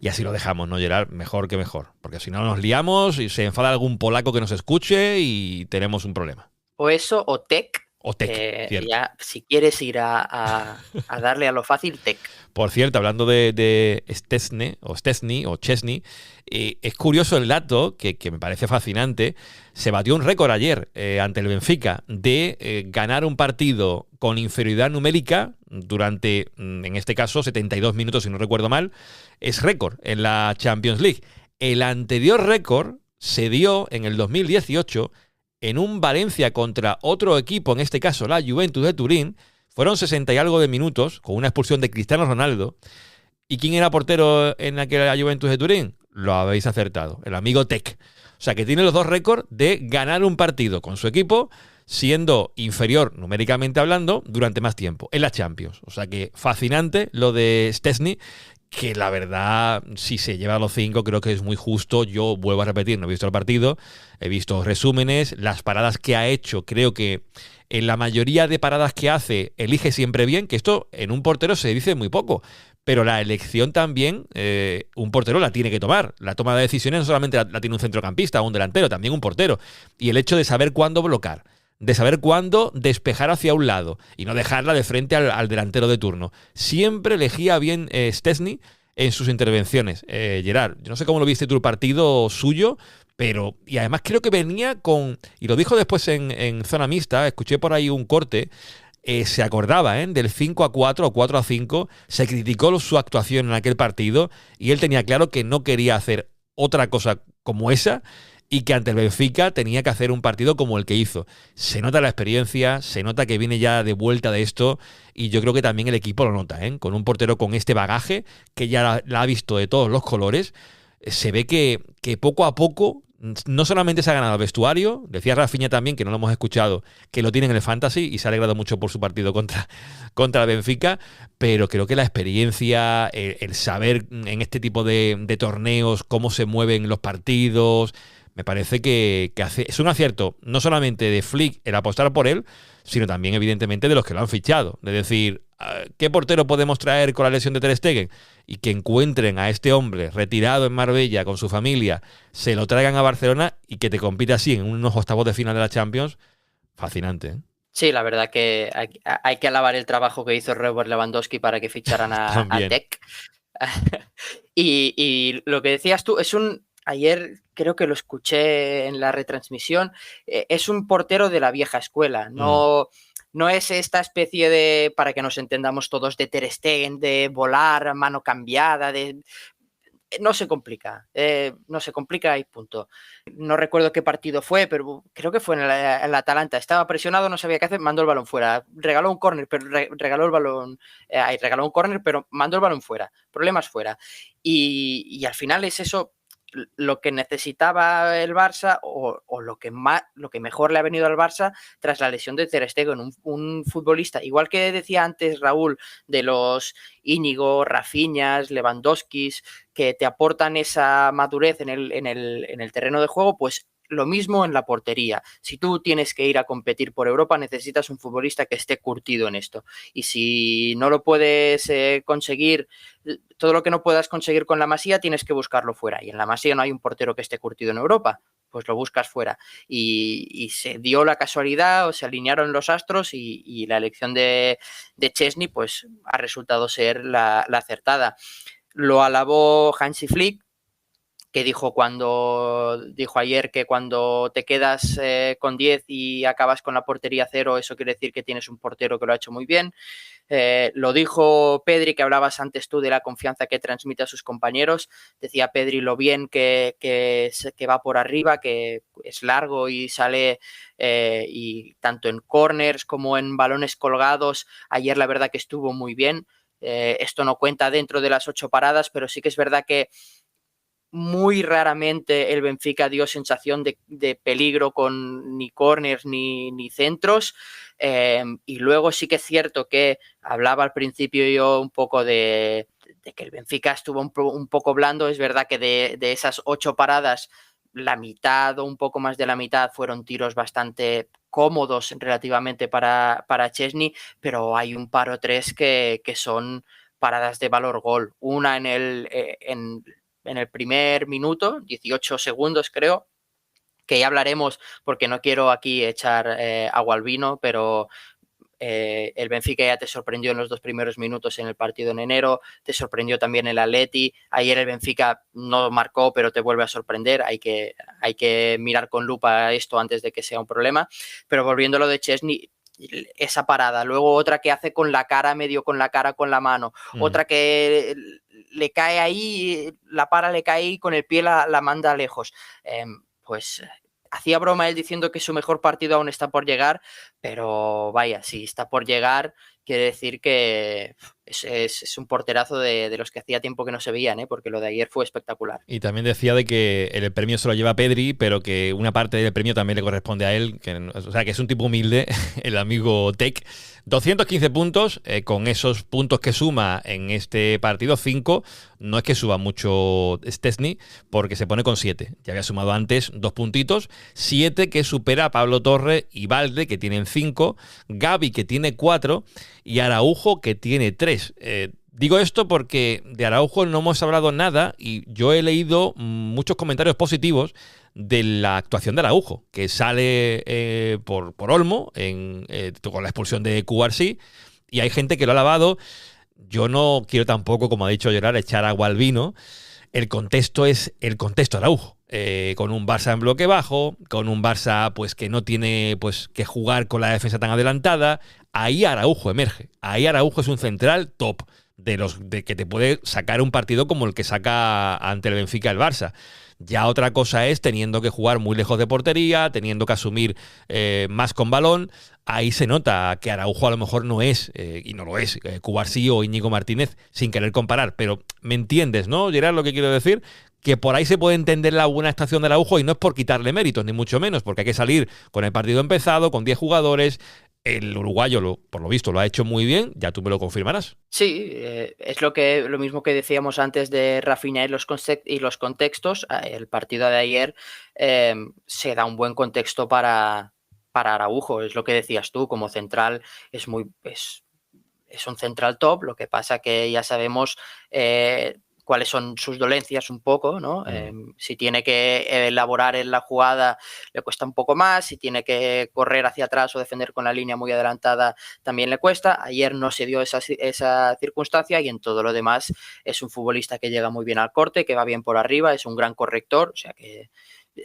G: Y así lo dejamos, ¿no, Gerard? Mejor que mejor. Porque si no nos liamos y se enfada algún polaco que nos escuche y tenemos un problema.
I: O eso, o Tech.
G: O Tech,
I: ya, si quieres ir a darle a lo fácil, Tech.
G: Por cierto, hablando de Szczęsny o Szczęsny, es curioso el dato que me parece fascinante. Se batió un récord ayer ante el Benfica de ganar un partido con inferioridad numérica durante, en este caso, 72 minutos, si no recuerdo mal. Es récord en la Champions League. El anterior récord se dio en el 2018 en un Valencia contra otro equipo, en este caso la Juventus de Turín. Fueron 60 y algo de minutos, con una expulsión de Cristiano Ronaldo. ¿Y quién era portero en aquella Juventus de Turín? Lo habéis acertado, el amigo Tech. O sea, que tiene los dos récords de ganar un partido con su equipo siendo inferior, numéricamente hablando, durante más tiempo, en la Champions. O sea que fascinante lo de Szczęsny, que la verdad, si se lleva a los 5, creo que es muy justo. Yo vuelvo a repetir, no he visto el partido, he visto resúmenes, las paradas que ha hecho, creo que en la mayoría de paradas que hace, elige siempre bien, que esto en un portero se dice muy poco, pero la elección también, un portero la tiene que tomar. La toma de decisiones no solamente la tiene un centrocampista o un delantero, también un portero. Y el hecho de saber cuándo bloquear, de saber cuándo despejar hacia un lado y no dejarla de frente al delantero de turno. Siempre elegía bien Szczęsny en sus intervenciones. Gerard, yo no sé cómo lo viste tú el partido suyo, pero, y además creo que venía con, y lo dijo después en zona mixta, escuché por ahí un corte, se acordaba del 5-4 o 4-5, se criticó su actuación en aquel partido y él tenía claro que no quería hacer otra cosa como esa, y que ante el Benfica tenía que hacer un partido como el que hizo. Se nota la experiencia, se nota que viene ya de vuelta de esto, y yo creo que también el equipo lo nota, con un portero con este bagaje, que ya la ha visto de todos los colores. Se ve que poco a poco no solamente se ha ganado el vestuario, decía Rafinha también, que no lo hemos escuchado, que lo tiene en el Fantasy y se ha alegrado mucho por su partido contra el Benfica, pero creo que la experiencia, el saber en este tipo de torneos cómo se mueven los partidos, me parece que es un acierto no solamente de Flick el apostar por él, sino también evidentemente de los que lo han fichado. De decir, ¿qué portero podemos traer con la lesión de Ter Stegen? Y que encuentren a este hombre retirado en Marbella con su familia, se lo traigan a Barcelona y que te compita así en unos octavos de final de la Champions. Fascinante, ¿eh?
I: Sí, la verdad que hay que alabar el trabajo que hizo Robert Lewandowski para que ficharan a Tech. y lo que decías tú, ayer creo que lo escuché en la retransmisión, es un portero de la vieja escuela, no es esta especie de, para que nos entendamos todos, de Ter Stegen, de volar a mano cambiada, no se complica y punto. No recuerdo qué partido fue, pero creo que fue en el Atalanta. Estaba presionado, no sabía qué hacer, mandó el balón fuera. Regaló un córner, pero regaló un córner, pero mandó el balón fuera. Problemas fuera. Y al final es eso lo que necesitaba el Barça o lo que mejor le ha venido al Barça tras la lesión de Ter Stegen, un futbolista, igual que decía antes Raúl, de los Íñigo, Rafinhas, Lewandowskis, que te aportan esa madurez en el terreno de juego, pues lo mismo en la portería. Si tú tienes que ir a competir por Europa, necesitas un futbolista que esté curtido en esto. Y si no lo puedes conseguir, todo lo que no puedas conseguir con la Masía, tienes que buscarlo fuera. Y en la Masía no hay un portero que esté curtido en Europa, pues lo buscas fuera. Y se dio la casualidad, o se alinearon los astros, y la elección de Szczęsny pues ha resultado ser la acertada. Lo alabó Hansi Flick, que dijo ayer que cuando te quedas con 10 y acabas con la portería 0, eso quiere decir que tienes un portero que lo ha hecho muy bien. Lo dijo Pedri, que hablabas antes tú de la confianza que transmite a sus compañeros. Decía Pedri lo bien que va por arriba, que es largo y sale y tanto en corners como en balones colgados. Ayer la verdad que estuvo muy bien. Esto no cuenta dentro de las 8 paradas, pero sí que es verdad que muy raramente el Benfica dio sensación de peligro con ni corners ni centros, y luego sí que es cierto que hablaba al principio yo un poco de que el Benfica estuvo un poco blando. Es verdad que de esas 8 paradas, la mitad o un poco más de la mitad fueron tiros bastante cómodos relativamente para Szczęsny, pero hay un par o tres que son paradas de valor gol. Una en el primer minuto, 18 segundos creo, que ya hablaremos porque no quiero aquí echar agua al vino, pero el Benfica ya te sorprendió en los 2 primeros minutos en el partido en enero, te sorprendió también el Atleti. Ayer el Benfica no marcó, pero te vuelve a sorprender. Hay que mirar con lupa esto antes de que sea un problema. Pero volviendo a lo de Szczęsny, esa parada, luego otra que hace con la cara, medio con la cara, con la mano, otra que le cae ahí, la para, le cae ahí, con el pie la manda lejos. Pues hacía broma él diciendo que su mejor partido aún está por llegar, pero vaya, si está por llegar, quiere decir que es un porterazo de los que hacía tiempo que no se veían, porque lo de ayer fue espectacular.
G: Y también decía de que el premio se lo lleva Pedri, pero que una parte del premio también le corresponde a él, o sea, que es un tipo humilde, el amigo Tec. 215 puntos, con esos puntos que suma en este partido, 5, no es que suba mucho Szczęsny, porque se pone con 7. Ya había sumado antes 2 puntitos, 7 que supera a Pablo Torre y Balde, que tienen 5, Gavi, que tiene 4, y Araujo, que tiene 3. Digo esto porque de Araujo no hemos hablado nada y yo he leído muchos comentarios positivos de la actuación de Araujo, que sale por Olmo con la expulsión de Cubarsí, y hay gente que lo ha alabado. Yo no quiero tampoco, como ha dicho Gerard, echar agua al vino. El contexto es el contexto Araujo. Con un Barça en bloque bajo, con un Barça pues que no tiene pues que jugar con la defensa tan adelantada. Ahí Araujo emerge. Ahí Araujo es un central top de que te puede sacar un partido como el que saca ante el Benfica el Barça. Ya otra cosa es teniendo que jugar muy lejos de portería, teniendo que asumir más con balón. Ahí se nota que Araujo a lo mejor no es, y no lo es, Cubarsí o Íñigo Martínez, sin querer comparar. Pero me entiendes, ¿no, Gerard, lo que quiero decir? Que por ahí se puede entender la buena estación de Araujo, y no es por quitarle méritos, ni mucho menos, porque hay que salir con el partido empezado, con 10 jugadores. El uruguayo, por lo visto, lo ha hecho muy bien, ya tú me lo confirmarás.
I: Sí, es lo mismo que decíamos antes de Rafinha y los contextos. El partido de ayer se da un buen contexto para Araujo, es lo que decías tú, como central es un central top. Lo que pasa que ya sabemos cuáles son sus dolencias un poco, ¿no? Si tiene que elaborar en la jugada le cuesta un poco más, si tiene que correr hacia atrás o defender con la línea muy adelantada también le cuesta. Ayer no se dio esa circunstancia, y en todo lo demás es un futbolista que llega muy bien al corte, que va bien por arriba, es un gran corrector. O sea que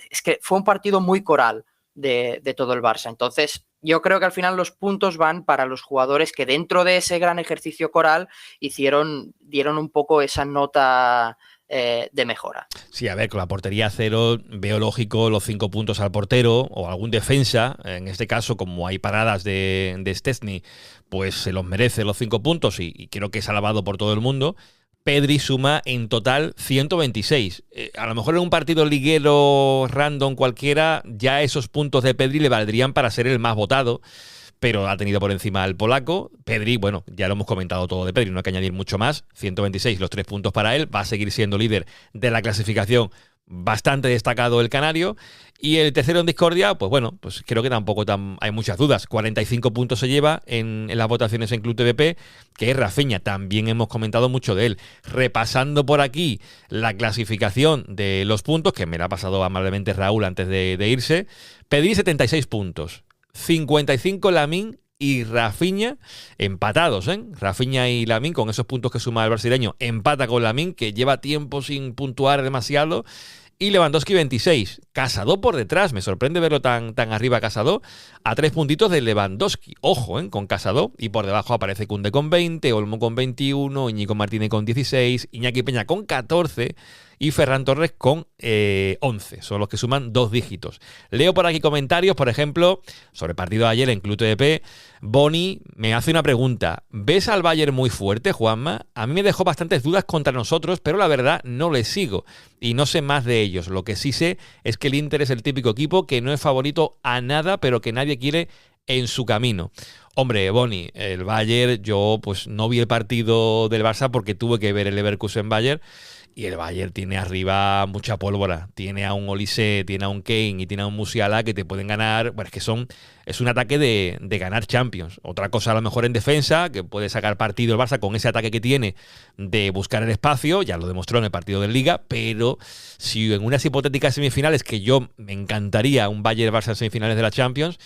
I: es que fue un partido muy coral de todo el Barça. Entonces yo creo que al final los puntos van para los jugadores que dentro de ese gran ejercicio coral dieron un poco esa nota de mejora.
G: Sí, a ver, con la portería 0 veo lógico los 5 puntos al portero o algún defensa. En este caso, como hay paradas de Szczęsny, pues se los merece los 5 puntos y creo que es alabado por todo el mundo. Pedri suma en total 126. A lo mejor en un partido liguero random cualquiera, ya esos puntos de Pedri le valdrían para ser el más votado, pero ha tenido por encima al polaco. Pedri, bueno, ya lo hemos comentado todo de Pedri, no hay que añadir mucho más. 126, los 3 puntos para él. Va a seguir siendo líder de la clasificación, bastante destacado el canario. Y el tercero en discordia, pues bueno, pues creo que tampoco hay muchas dudas. 45 puntos se lleva en las votaciones en Club TVP, que es Rafinha. También hemos comentado mucho de él. Repasando por aquí la clasificación de los puntos, que me la ha pasado amablemente Raúl antes de irse. Pedri 76 puntos, 55 Lamine y Rafinha empatados, ¿eh? Rafinha y Lamine, con esos puntos que suma el brasileño, empata con Lamine, que lleva tiempo sin puntuar demasiado. Y Lewandowski 26. Casado por detrás. Me sorprende verlo tan arriba Casado. A 3 puntitos de Lewandowski. Ojo, con Casado. Y por debajo aparece Koundé con 20, Olmo con 21, Íñigo Martínez con 16, Iñaki Peña con 14 y Ferran Torres con 11. Son los que suman 2 dígitos. Leo por aquí comentarios, por ejemplo, sobre el partido de ayer en Club TDP. Boni me hace una pregunta. ¿Ves al Bayern muy fuerte, Juanma? A mí me dejó bastantes dudas contra nosotros, pero la verdad no le sigo y no sé más de ellos. Lo que sí sé es que el Inter es el típico equipo que no es favorito a nada, pero que nadie quiere en su camino. Hombre, Boni, el Bayern, yo pues no vi el partido del Barça porque tuve que ver el Leverkusen-Bayern. Y el Bayern tiene arriba mucha pólvora. Tiene a un Olise, tiene a un Kane y tiene a un Musiala que te pueden ganar. Bueno, es un ataque de ganar Champions. Otra cosa a lo mejor en defensa, que puede sacar partido el Barça con ese ataque que tiene de buscar el espacio. Ya lo demostró en el partido de Liga. Pero si en unas hipotéticas semifinales, que yo me encantaría un Bayern-Barça en semifinales de la Champions,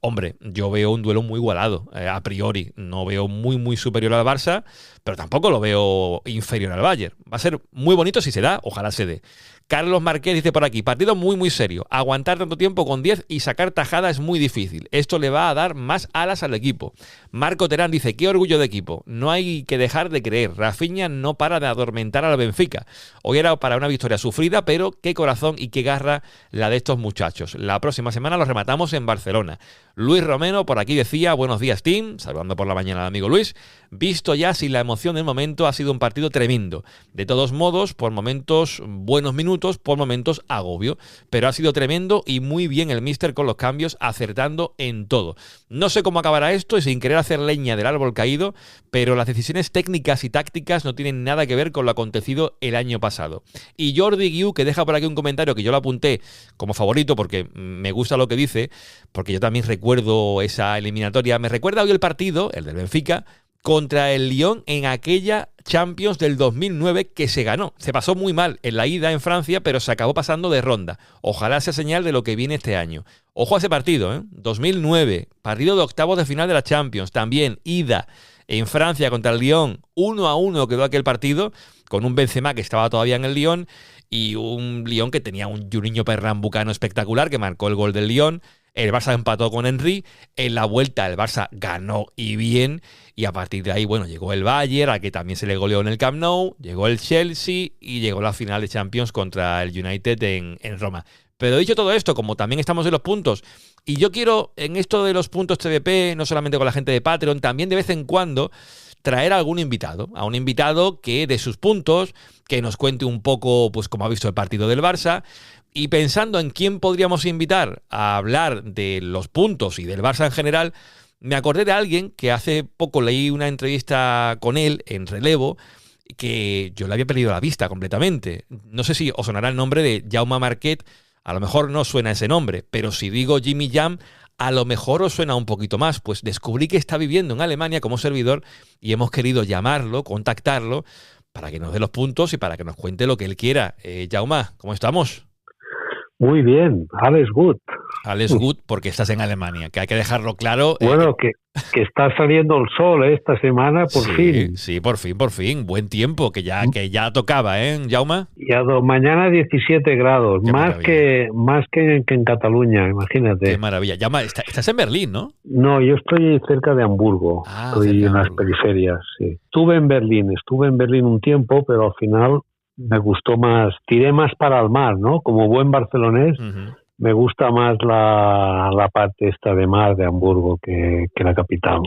G: hombre, yo veo un duelo muy igualado, a priori. No veo muy superior al Barça, pero tampoco lo veo inferior al Bayern. Va a ser muy bonito si se da, ojalá se dé. Carlos Márquez dice por aquí, partido muy serio. Aguantar tanto tiempo con 10 y sacar tajada es muy difícil. Esto le va a dar más alas al equipo. Marco Terán dice, qué orgullo de equipo. No hay que dejar de creer. Rafinha no para de adormentar al Benfica. Hoy era para una victoria sufrida, pero qué corazón y qué garra la de estos muchachos. La próxima semana los rematamos en Barcelona. Luis Romero por aquí decía, buenos días team, saludando por la mañana al amigo Luis. Visto ya sin la emoción del momento, ha sido un partido tremendo. De todos modos, por momentos buenos minutos, por momentos agobio. Pero ha sido tremendo y muy bien el míster con los cambios, acertando en todo. No sé cómo acabará esto y sin querer hacer leña del árbol caído, pero las decisiones técnicas y tácticas no tienen nada que ver con lo acontecido el año pasado. Y Jordi Guiu, que deja por aquí un comentario que yo lo apunté como favorito porque me gusta lo que dice, porque yo también recuerdo esa eliminatoria. Me recuerda hoy el partido, el del Benfica, contra el Lyon en aquella Champions del 2009 que se ganó. Se pasó muy mal en la ida en Francia, pero se acabó pasando de ronda. Ojalá sea señal de lo que viene este año. Ojo a ese partido, 2009, partido de octavos de final de la Champions, también ida en Francia contra el Lyon, 1-1 quedó aquel partido, con un Benzema que estaba todavía en el Lyon y un Lyon que tenía un Juninho Pernambucano espectacular que marcó el gol del Lyon. El Barça empató con Henry, en la vuelta el Barça ganó y bien, y a partir de ahí, bueno, llegó el Bayern, a que también se le goleó en el Camp Nou, llegó el Chelsea y llegó la final de Champions contra el United en Roma. Pero dicho todo esto, como también estamos en los puntos, y yo quiero en esto de los puntos TDP, no solamente con la gente de Patreon, también de vez en cuando traer a algún invitado, a un invitado que de sus puntos, que nos cuente un poco pues cómo ha visto el partido del Barça. Y pensando en quién podríamos invitar a hablar de los puntos y del Barça en general, me acordé de alguien que hace poco leí una entrevista con él en Relevo, que yo le había perdido la vista completamente. No sé si os sonará el nombre de Jaume Marquet, a lo mejor no suena ese nombre, pero si digo Jimmy Jam, a lo mejor os suena un poquito más. Pues descubrí que está viviendo en Alemania como servidor y hemos querido llamarlo, contactarlo, para que nos dé los puntos y para que nos cuente lo que él quiera. Jaume, ¿cómo estamos?
M: Muy bien, alles gut.
G: Alles gut porque estás en Alemania, que hay que dejarlo claro.
M: Bueno, que está saliendo el sol esta semana, por fin.
G: Sí, por fin. Buen tiempo, que ya tocaba, Jaume?
M: Ya mañana 17 grados, más que en Cataluña, imagínate.
G: Qué maravilla. Jaume, estás en Berlín, ¿no?
M: No, yo estoy cerca de Hamburgo, estoy en las periferias, sí. Estuve en Berlín un tiempo, pero al final me gustó más, tiré más para el mar, ¿no? Como buen barcelonés, me gusta más la parte esta de mar de Hamburgo que la capital.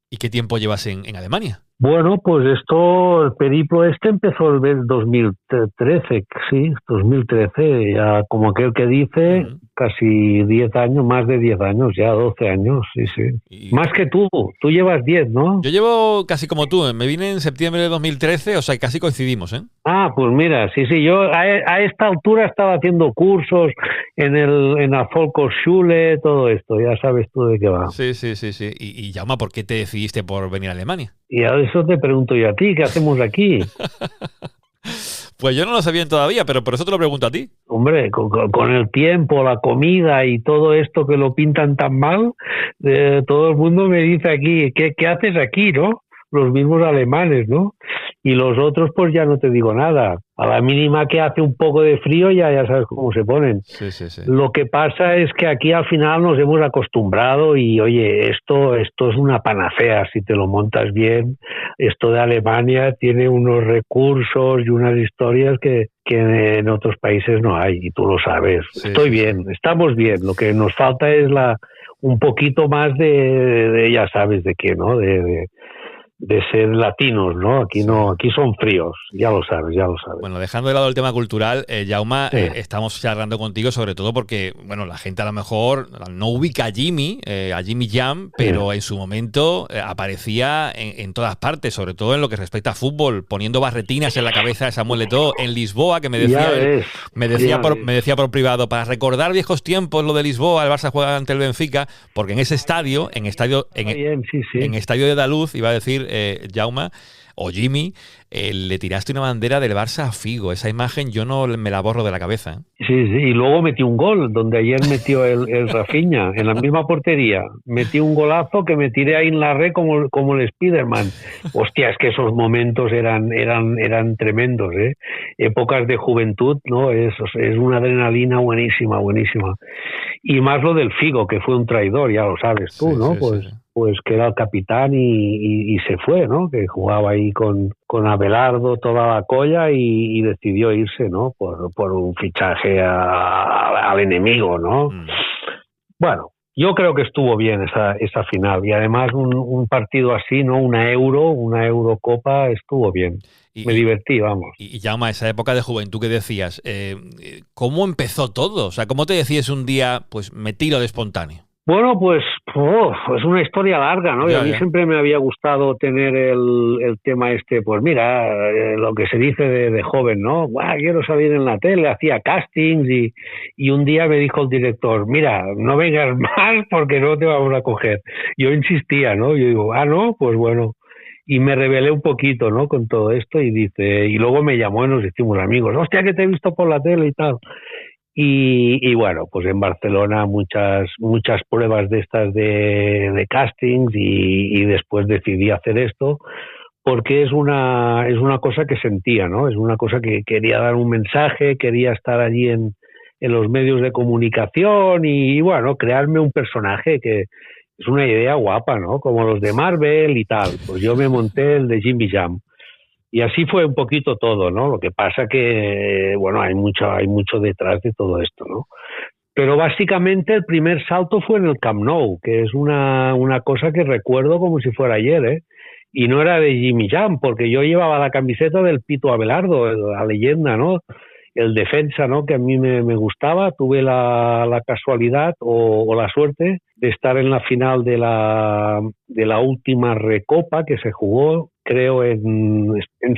G: ¿Y qué tiempo llevas en Alemania?
M: Bueno, pues el periplo empezó el 2013, sí, 2013, ya como aquel que dice, casi 10 años, más de 10 años, ya 12 años, sí. Más que tú llevas 10, ¿no?
G: Yo llevo casi como tú, me vine en septiembre de 2013, o sea, casi coincidimos,
M: Ah, pues mira, sí, yo a esta altura estaba haciendo cursos en la Volksschule, todo esto, ya sabes tú de qué va.
G: Sí. Y Jaume, ¿por qué te decidiste por venir a Alemania?
M: Y a eso te pregunto yo a ti, ¿qué hacemos aquí?
G: Pues yo no lo sabía todavía, pero por eso te lo pregunto a ti.
M: hombre, con el tiempo, la comida y todo esto que lo pintan tan mal, todo el mundo me dice aquí, ¿qué haces aquí, no? Los mismos alemanes, ¿no? Y los otros, pues ya no te digo nada. A la mínima que hace un poco de frío, ya sabes cómo se ponen.
G: Sí.
M: Lo que pasa es que aquí al final nos hemos acostumbrado y, oye, esto es una panacea si te lo montas bien. Esto de Alemania tiene unos recursos y unas historias que en otros países no hay, y tú lo sabes. Estoy bien, estamos bien. Lo que nos falta es un poquito más de ya sabes de qué, ¿no? De ser latinos, ¿no? Aquí no, aquí son fríos, ya lo sabes.
G: Bueno, dejando de lado el tema cultural, Jaume, estamos charlando contigo sobre todo porque, bueno, la gente a lo mejor no ubica a Jimmy Jam, pero en su momento aparecía en todas partes, sobre todo en lo que respecta a fútbol, poniendo barretinas en la cabeza de Samuel Eto'o en Lisboa, que me decía por privado, para recordar viejos tiempos, lo de Lisboa, el Barça juega ante el Benfica, porque en ese estadio, en estadio de Daluz, iba a decir Jaume o Jimmy, le tiraste una bandera del Barça a Figo. Esa imagen yo no me la borro de la cabeza.
M: Sí, y luego metió un gol, donde ayer metió el Rafinha, en la misma portería. Metí un golazo que me tiré ahí en la red como el Spiderman. Hostia, es que esos momentos eran tremendos, ¿eh? Épocas de juventud, ¿no? Es una adrenalina buenísima. Y más lo del Figo, que fue un traidor, ya lo sabes tú, ¿no? Pues que era el capitán y se fue, ¿no? Que jugaba ahí con Abelardo toda la colla y decidió irse, ¿no? Por un fichaje al enemigo, ¿no? Bueno, yo creo que estuvo bien esa final y además un partido así, ¿no? Una Eurocopa estuvo bien. Me divertí, vamos.
G: Y Jaume, esa época de juventud que decías, ¿cómo empezó todo? O sea, ¿cómo te decías un día, pues me tiro de espontáneo?
M: Bueno, pues es una historia larga, ¿no? Y a mí siempre me había gustado tener el tema pues mira, lo que se dice de joven, ¿no? Quiero salir en la tele, hacía castings y un día me dijo el director, mira, no vengas más porque no te vamos a coger. Yo insistía, ¿no? Yo digo, no, pues bueno. Y me rebelé un poquito, ¿no? Con todo esto y luego me llamó y nos hicimos amigos. Hostia, que te he visto por la tele y tal. Y bueno, pues en Barcelona muchas pruebas de estas de castings y después decidí hacer esto porque es una cosa que sentía, ¿no? Es una cosa que quería dar un mensaje, quería estar allí en los medios de comunicación y bueno, crearme un personaje que es una idea guapa, ¿no? Como los de Marvel y tal. Pues yo me monté el de Jimmy Jam. Y así fue un poquito todo, ¿no? Lo que pasa que, bueno, hay mucho detrás de todo esto, ¿no? Pero básicamente el primer salto fue en el Camp Nou, que es una cosa que recuerdo como si fuera ayer, ¿eh? Y no era de Jimmy Jam, porque yo llevaba la camiseta del Pito Abelardo, la leyenda, ¿no? El defensa, ¿no? Que a mí me gustaba. Tuve la casualidad o la suerte de estar en la final de la última Recopa que se jugó, creo, en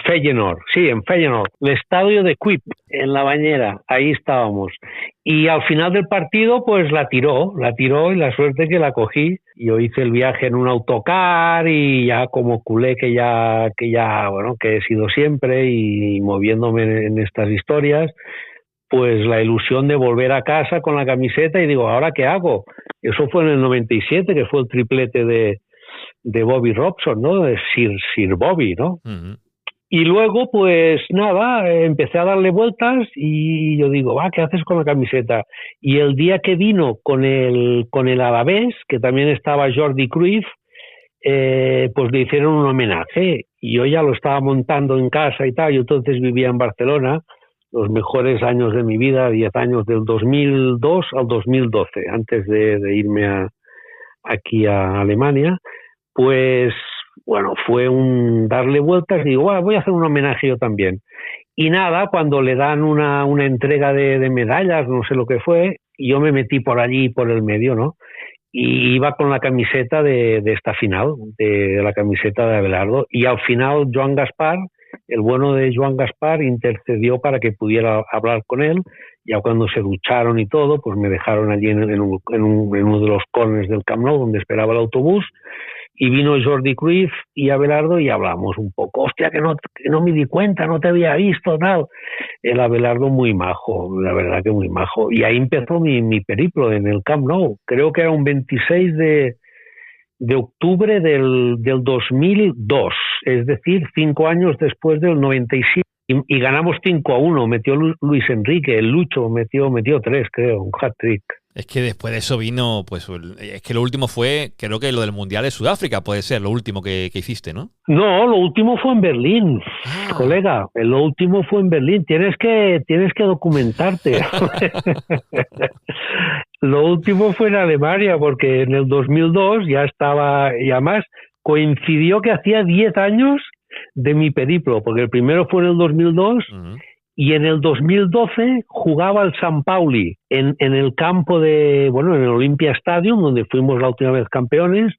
M: Feyenoord. Sí, en Feyenoord. El estadio de Kuip, en La Bañera. Ahí estábamos. Y al final del partido, pues la tiró y la suerte que la cogí. Yo hice el viaje en un autocar y ya como culé que ya bueno, que he sido siempre y moviéndome en estas historias, pues la ilusión de volver a casa con la camiseta y digo, ¿ahora qué hago? Eso fue en el 97, que fue el triplete de Bobby Robson, ¿no? De Sir Bobby, ¿no? Uh-huh. Y luego, pues nada, empecé a darle vueltas y yo digo, ¿qué haces con la camiseta? Y el día que vino con el Alavés, que también estaba Jordi Cruyff, pues le hicieron un homenaje. Y yo ya lo estaba montando en casa y tal, yo entonces vivía en Barcelona, los mejores años de mi vida, 10 años del 2002 al 2012, antes de irme aquí a Alemania, pues bueno, fue un darle vueltas y digo, voy a hacer un homenaje yo también. Y nada, cuando le dan una entrega de medallas, no sé lo que fue, y yo me metí por allí, por el medio, ¿no? Y iba con la camiseta de esta final, de la camiseta de Abelardo, y al final Joan Gaspar, el bueno de Joan Gaspar, intercedió para que pudiera hablar con él. Ya cuando se ducharon y todo, pues me dejaron allí en uno de los corners del Camp Nou, donde esperaba el autobús, y vino Jordi Cruyff y Abelardo y hablamos un poco. Hostia, que no me di cuenta, no te había visto, tal. el Abelardo muy majo, la verdad que muy majo. Y ahí empezó mi periplo en el Camp Nou. Creo que era un 26 de octubre del 2002, es decir, 5 años después del 97. Y ganamos 5-1, metió Luis Enrique, el Lucho metió 3, creo, un hat-trick.
G: Es que después de eso vino, pues, es que lo último fue, creo que lo del Mundial de Sudáfrica puede ser lo último que hiciste, ¿no?
M: No, lo último fue en Berlín, colega, lo último fue en Berlín, tienes que documentarte. Lo último fue en Alemania, porque en el 2002 ya estaba, y además coincidió que hacía 10 años de mi periplo, porque el primero fue en el 2002 y en el 2012 jugaba el San Pauli en el campo en el Olympia Stadium, donde fuimos la última vez campeones,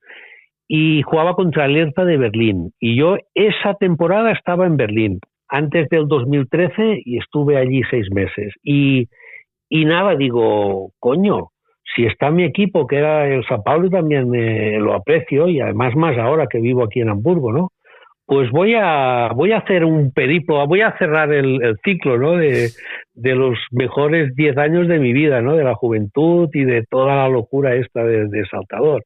M: y jugaba contra el Hertha de Berlín. Y yo esa temporada estaba en Berlín, antes del 2013, y estuve allí 6 meses. Y nada, digo, coño, si está mi equipo, que era el San Pauli, también lo aprecio, y además más ahora que vivo aquí en Hamburgo, ¿no? Pues voy a hacer un periplo, voy a cerrar el ciclo, ¿no? De los mejores 10 años de mi vida, ¿no? De la juventud y de toda la locura esta de saltador.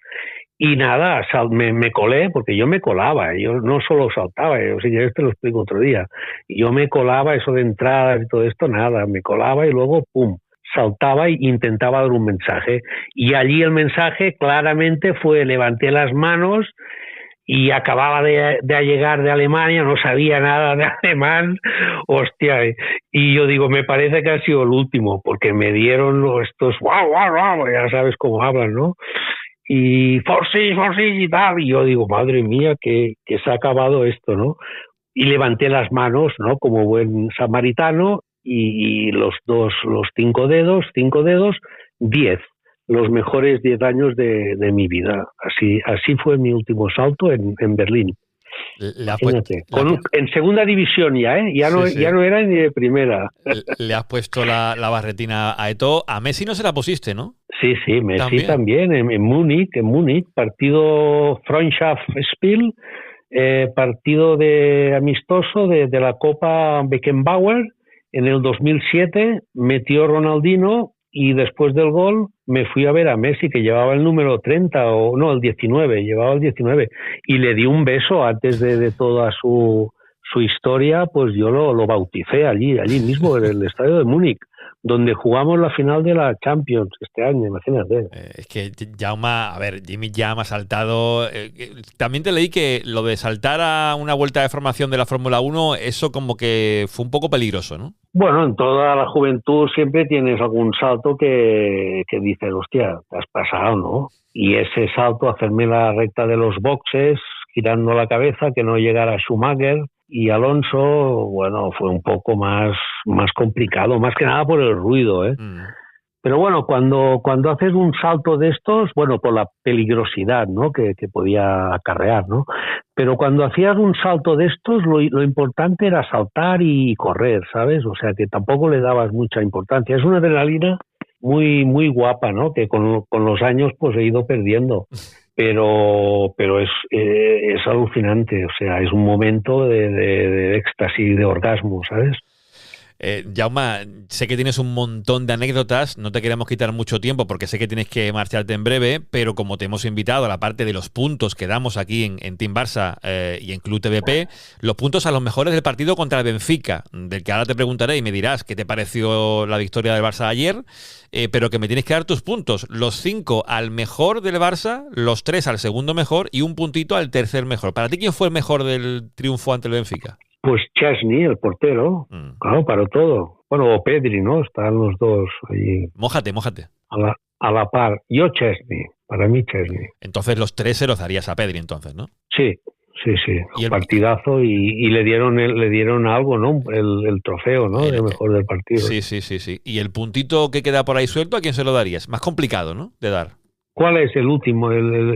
M: Y nada, me colé, porque yo me colaba, yo no solo saltaba, si quieres te lo explico otro día. Yo me colaba, eso de entradas y todo esto, nada, me colaba y luego, ¡pum!, saltaba e intentaba dar un mensaje. Y allí el mensaje claramente fue, levanté las manos, y acababa de llegar de Alemania, no sabía nada de alemán, hostia, y yo digo, me parece que ha sido el último, porque me dieron estos guau, guau, guau, ya sabes cómo hablan, ¿no? Y forsis y tal, y yo digo, madre mía, que se ha acabado esto, ¿no? Y levanté las manos, ¿no? Como buen samaritano, y los 5 dedos, 10. Los mejores 10 años de mi vida. Así fue mi último salto en Berlín. En segunda división ya, ¿eh? Ya no era ni de primera.
G: Le has puesto la barretina a Eto'o. A Messi no se la pusiste, ¿no?
M: Sí, Messi también en Múnich, partido Freundschaftsspiel, partido de amistoso de la Copa Beckenbauer en el 2007, metió Ronaldinho. Y después del gol me fui a ver a Messi, que llevaba el número 30, el 19, llevaba el 19. Y le di un beso antes de toda su historia, pues yo lo bauticé allí mismo, en el estadio de Múnich, donde jugamos la final de la Champions este año, imagínate.
G: Es que Jimmy Jam ha saltado. También te leí que lo de saltar a una vuelta de formación de la Fórmula 1, eso como que fue un poco peligroso, ¿no?
M: Bueno, en toda la juventud siempre tienes algún salto que dices, hostia, te has pasado, ¿no? Y ese salto, hacerme la recta de los boxes, girando la cabeza, que no llegara Schumacher y Alonso, bueno, fue un poco más complicado, más que nada por el ruido, ¿eh? Pero bueno, cuando haces un salto de estos, bueno, por la peligrosidad, ¿no?, que podía acarrear, ¿no? Pero cuando hacías un salto de estos, lo importante era saltar y correr, ¿sabes? O sea, que tampoco le dabas mucha importancia. Es una adrenalina muy, muy guapa, ¿no?, que con los años pues he ido perdiendo. Pero es alucinante, o sea, es un momento de éxtasis, de orgasmo, ¿sabes?
G: Jaume, sé que tienes un montón de anécdotas, no te queremos quitar mucho tiempo porque sé que tienes que marcharte en breve, pero como te hemos invitado a la parte de los puntos que damos aquí en Team Barça y en Club TVP, los puntos a los mejores del partido contra el Benfica, del que ahora te preguntaré y me dirás qué te pareció la victoria del Barça ayer, pero que me tienes que dar tus puntos, los 5 al mejor del Barça, los 3 al segundo mejor y un puntito al tercer mejor. ¿Para ti quién fue el mejor del triunfo ante el Benfica?
M: Pues Chesney, el portero, claro, para todo. Bueno, o Pedri, ¿no? Están los dos ahí.
G: Mójate.
M: A la par. Yo Chesney, para mí Chesney.
G: Entonces los 3 se los darías a Pedri, entonces, ¿no?
M: Sí. ¿Y partidazo y le dieron algo, ¿no? El trofeo, ¿no? De mejor del partido.
G: Sí. ¿Y el puntito que queda por ahí suelto, a quién se lo darías? Más complicado, ¿no?, de dar.
M: ¿Cuál es el último?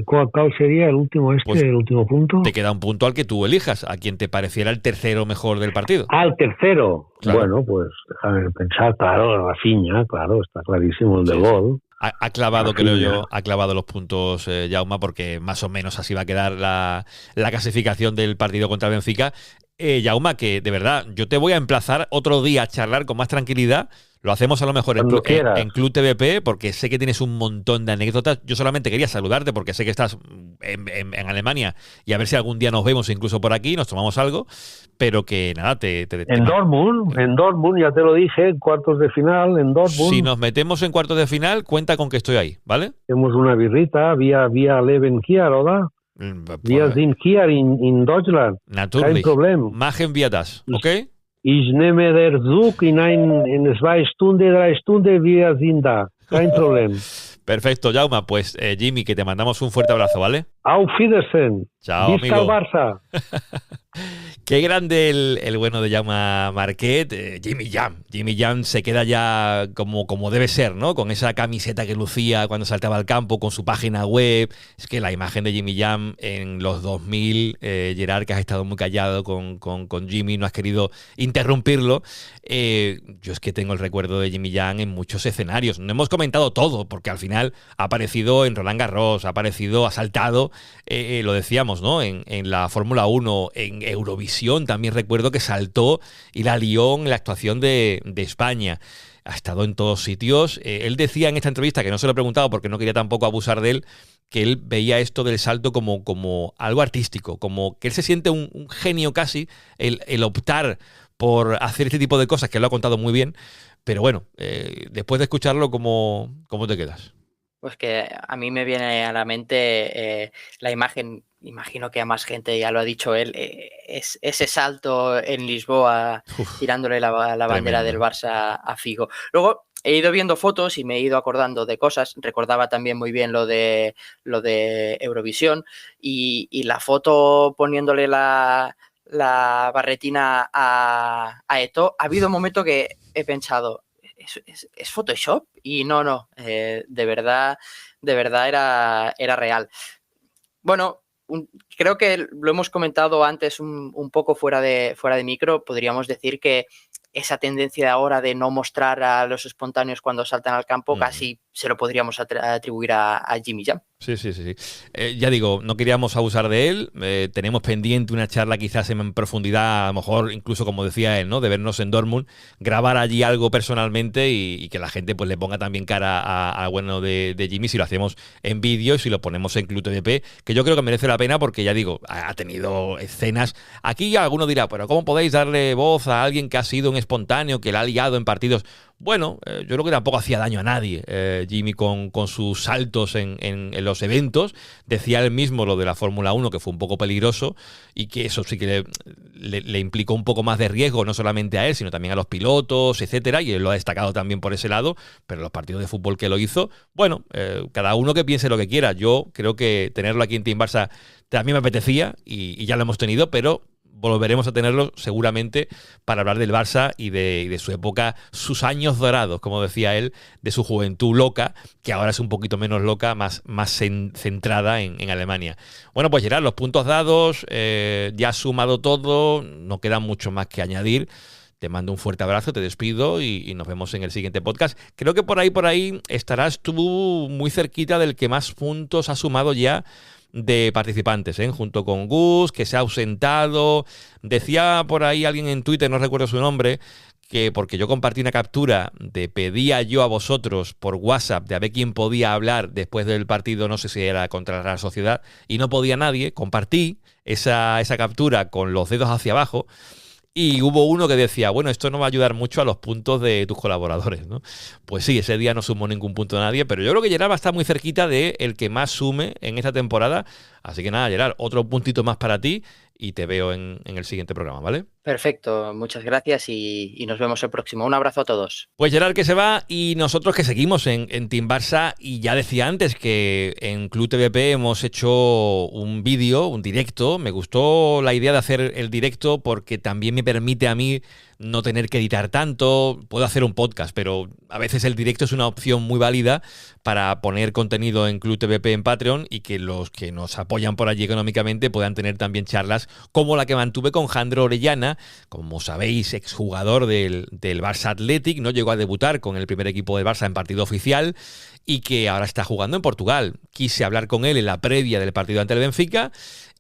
M: ¿Cuál sería el último
G: pues
M: el último punto?
G: Te queda un punto al que tú elijas, a quien te pareciera el tercero mejor del partido.
M: Ah, el tercero.
G: Claro.
M: Bueno, pues déjame pensar, claro, Rafinha, claro, está clarísimo el del gol.
G: Ha clavado, creo yo, ha clavado los puntos Jaume, porque más o menos así va a quedar la clasificación del partido contra el Benfica. Jauma, que de verdad, yo te voy a emplazar otro día a charlar con más tranquilidad. Lo hacemos a lo mejor en Club TVP, porque sé que tienes un montón de anécdotas. Yo solamente quería saludarte porque sé que estás en Alemania y a ver si algún día nos vemos incluso por aquí, nos tomamos algo, pero que nada,
M: en Dortmund, ya te lo dije, en cuartos de final, en Dortmund.
G: Si nos metemos en cuartos de final, cuenta con que estoy ahí, ¿vale?
M: Tenemos una birrita, vía Leben hier, ¿verdad? Wir sind hier in Deutschland.
G: Natürlich.
M: Kein Problem.
G: Machen wir das, ¿ok?
M: Ich nehme der Zug in 2 Stunden, 3 Stunden, wir sind da. Kein Problem.
G: Perfecto, Jauma. Pues Jimmy, que te mandamos un fuerte abrazo, ¿vale?
M: Auf Wiedersehen.
G: Chao,
M: Visca
G: amigo.
M: Barça.
G: Qué grande el bueno de Jaume Marquet, Jimmy Jam. Jimmy Jam se queda ya como debe ser, ¿no? Con esa camiseta que lucía cuando saltaba al campo, con su página web. Es que la imagen de Jimmy Jam en los 2000, Gerard, que has estado muy callado con Jimmy, no has querido interrumpirlo. Yo es que tengo el recuerdo de Jimmy Jam en muchos escenarios. No hemos comentado todo, porque al final ha aparecido en Roland Garros, ha aparecido, ha saltado, lo decíamos, ¿no? En la Fórmula 1, en Eurovisión también recuerdo que saltó y la lió en la actuación de España. Ha estado en todos sitios. Él decía en esta entrevista, que no se lo he preguntado porque no quería tampoco abusar de él, que él veía esto del salto como algo artístico, como que él se siente un genio casi, el optar por hacer este tipo de cosas, que lo ha contado muy bien. Pero bueno, después de escucharlo, ¿cómo te quedas?
I: Pues que a mí me viene a la mente la imagen, imagino que a más gente ya lo ha dicho él, es ese salto en Lisboa tirándole la bandera del Barça a Figo. Luego he ido viendo fotos y me he ido acordando de cosas. Recordaba también muy bien lo de Eurovisión y la foto poniéndole la barretina a Eto'o. Ha habido un momento que he pensado, ¿es Photoshop? Y no, de verdad era real. Bueno, creo que lo hemos comentado antes un poco fuera de micro. Podríamos decir que esa tendencia ahora de no mostrar a los espontáneos cuando saltan al campo casi se lo podríamos atribuir a Jimmy Jam.
G: Sí. Ya digo, no queríamos abusar de él. Tenemos pendiente una charla quizás en profundidad, a lo mejor incluso como decía él, ¿no? De vernos en Dortmund, grabar allí algo personalmente y que la gente pues le ponga también cara a bueno de Jimmy si lo hacemos en vídeo y si lo ponemos en Club TVP, que yo creo que merece la pena porque ya digo, ha tenido escenas. Aquí alguno dirá, pero ¿cómo podéis darle voz a alguien que ha sido un espontáneo, que la ha liado en partidos? Bueno, yo creo que tampoco hacía daño a nadie Jimmy con sus saltos en los eventos. Decía él mismo lo de la Fórmula 1, que fue un poco peligroso y que eso sí que le implicó un poco más de riesgo, no solamente a él, sino también a los pilotos, etcétera, y él lo ha destacado también por ese lado, pero los partidos de fútbol que lo hizo, bueno, cada uno que piense lo que quiera. Yo creo que tenerlo aquí en Team Barça también me apetecía y ya lo hemos tenido, pero volveremos a tenerlo seguramente para hablar del Barça y de su época, sus años dorados, como decía él, de su juventud loca, que ahora es un poquito menos loca, más centrada en Alemania. Bueno, pues Gerard, los puntos dados, ya has sumado todo, no queda mucho más que añadir. Te mando un fuerte abrazo, te despido y nos vemos en el siguiente podcast. Creo que por ahí estarás tú muy cerquita del que más puntos ha sumado ya de participantes, junto con Gus, que se ha ausentado. Decía por ahí alguien en Twitter, no recuerdo su nombre, que porque yo compartí una captura de pedía yo a vosotros por WhatsApp de a ver quién podía hablar después del partido, no sé si era contra la Real Sociedad, y no podía nadie. Compartí esa captura con los dedos hacia abajo. Y hubo uno que decía, bueno, esto no va a ayudar mucho a los puntos de tus colaboradores, ¿no? Pues sí, ese día no sumó ningún punto a nadie, pero yo creo que Gerard va a estar muy cerquita de el que más sume en esta temporada. Así que nada, Gerard, otro puntito más para ti y te veo en el siguiente programa, ¿vale?
I: Perfecto, muchas gracias y nos vemos el próximo. Un abrazo a todos.
G: Pues Gerard que se va y nosotros que seguimos en Team Barça, y ya decía antes que en Club TVP hemos hecho un vídeo, un directo. Me gustó la idea de hacer el directo porque también me permite a mí no tener que editar tanto. Puedo hacer un podcast, pero a veces el directo es una opción muy válida para poner contenido en Club TVP en Patreon y que los que nos apoyan por allí económicamente puedan tener también charlas como la que mantuve con Jandro Orellana, como sabéis, exjugador del Barça Athletic, ¿no? Llegó a debutar con el primer equipo del Barça en partido oficial y que ahora está jugando en Portugal. Quise hablar con él en la previa del partido ante el Benfica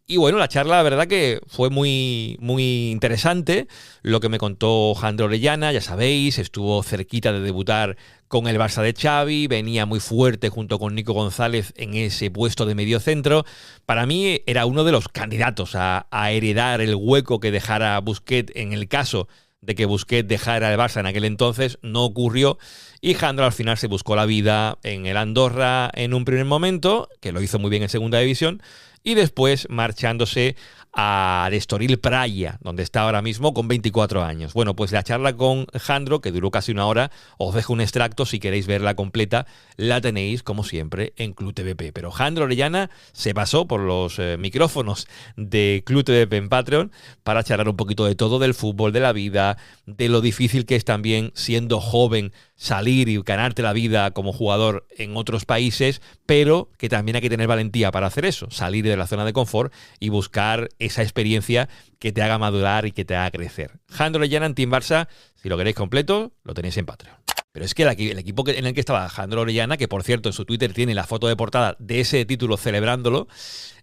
G: Y bueno, la charla, la verdad que fue muy, muy interesante. Lo que me contó Jandro Orellana, ya sabéis, estuvo cerquita de debutar con el Barça de Xavi, venía muy fuerte junto con Nico González en ese puesto de mediocentro. Para mí era uno de los candidatos a heredar el hueco que dejara Busquets en el caso de que Busquets dejara el Barça en aquel entonces. No ocurrió y Jandro al final se buscó la vida en el Andorra en un primer momento, que lo hizo muy bien en segunda división, y después marchándose a Estoril Praia, donde está ahora mismo con 24 años. Bueno, pues la charla con Jandro, que duró casi una hora, os dejo un extracto, si queréis verla completa, la tenéis, como siempre, en Club TVP. Pero Jandro Orellana se pasó por los micrófonos de Club TVP en Patreon para charlar un poquito de todo, del fútbol, de la vida, de lo difícil que es también, siendo joven, salir y ganarte la vida como jugador en otros países, pero que también hay que tener valentía para hacer eso, salir de la zona de confort y buscar esa experiencia que te haga madurar y que te haga crecer. Jandro Orellana en Team Barça, si lo queréis completo, lo tenéis en Patreon. Pero es que el equipo en el que estaba Jandro Orellana, que por cierto en su Twitter tiene la foto de portada de ese título celebrándolo,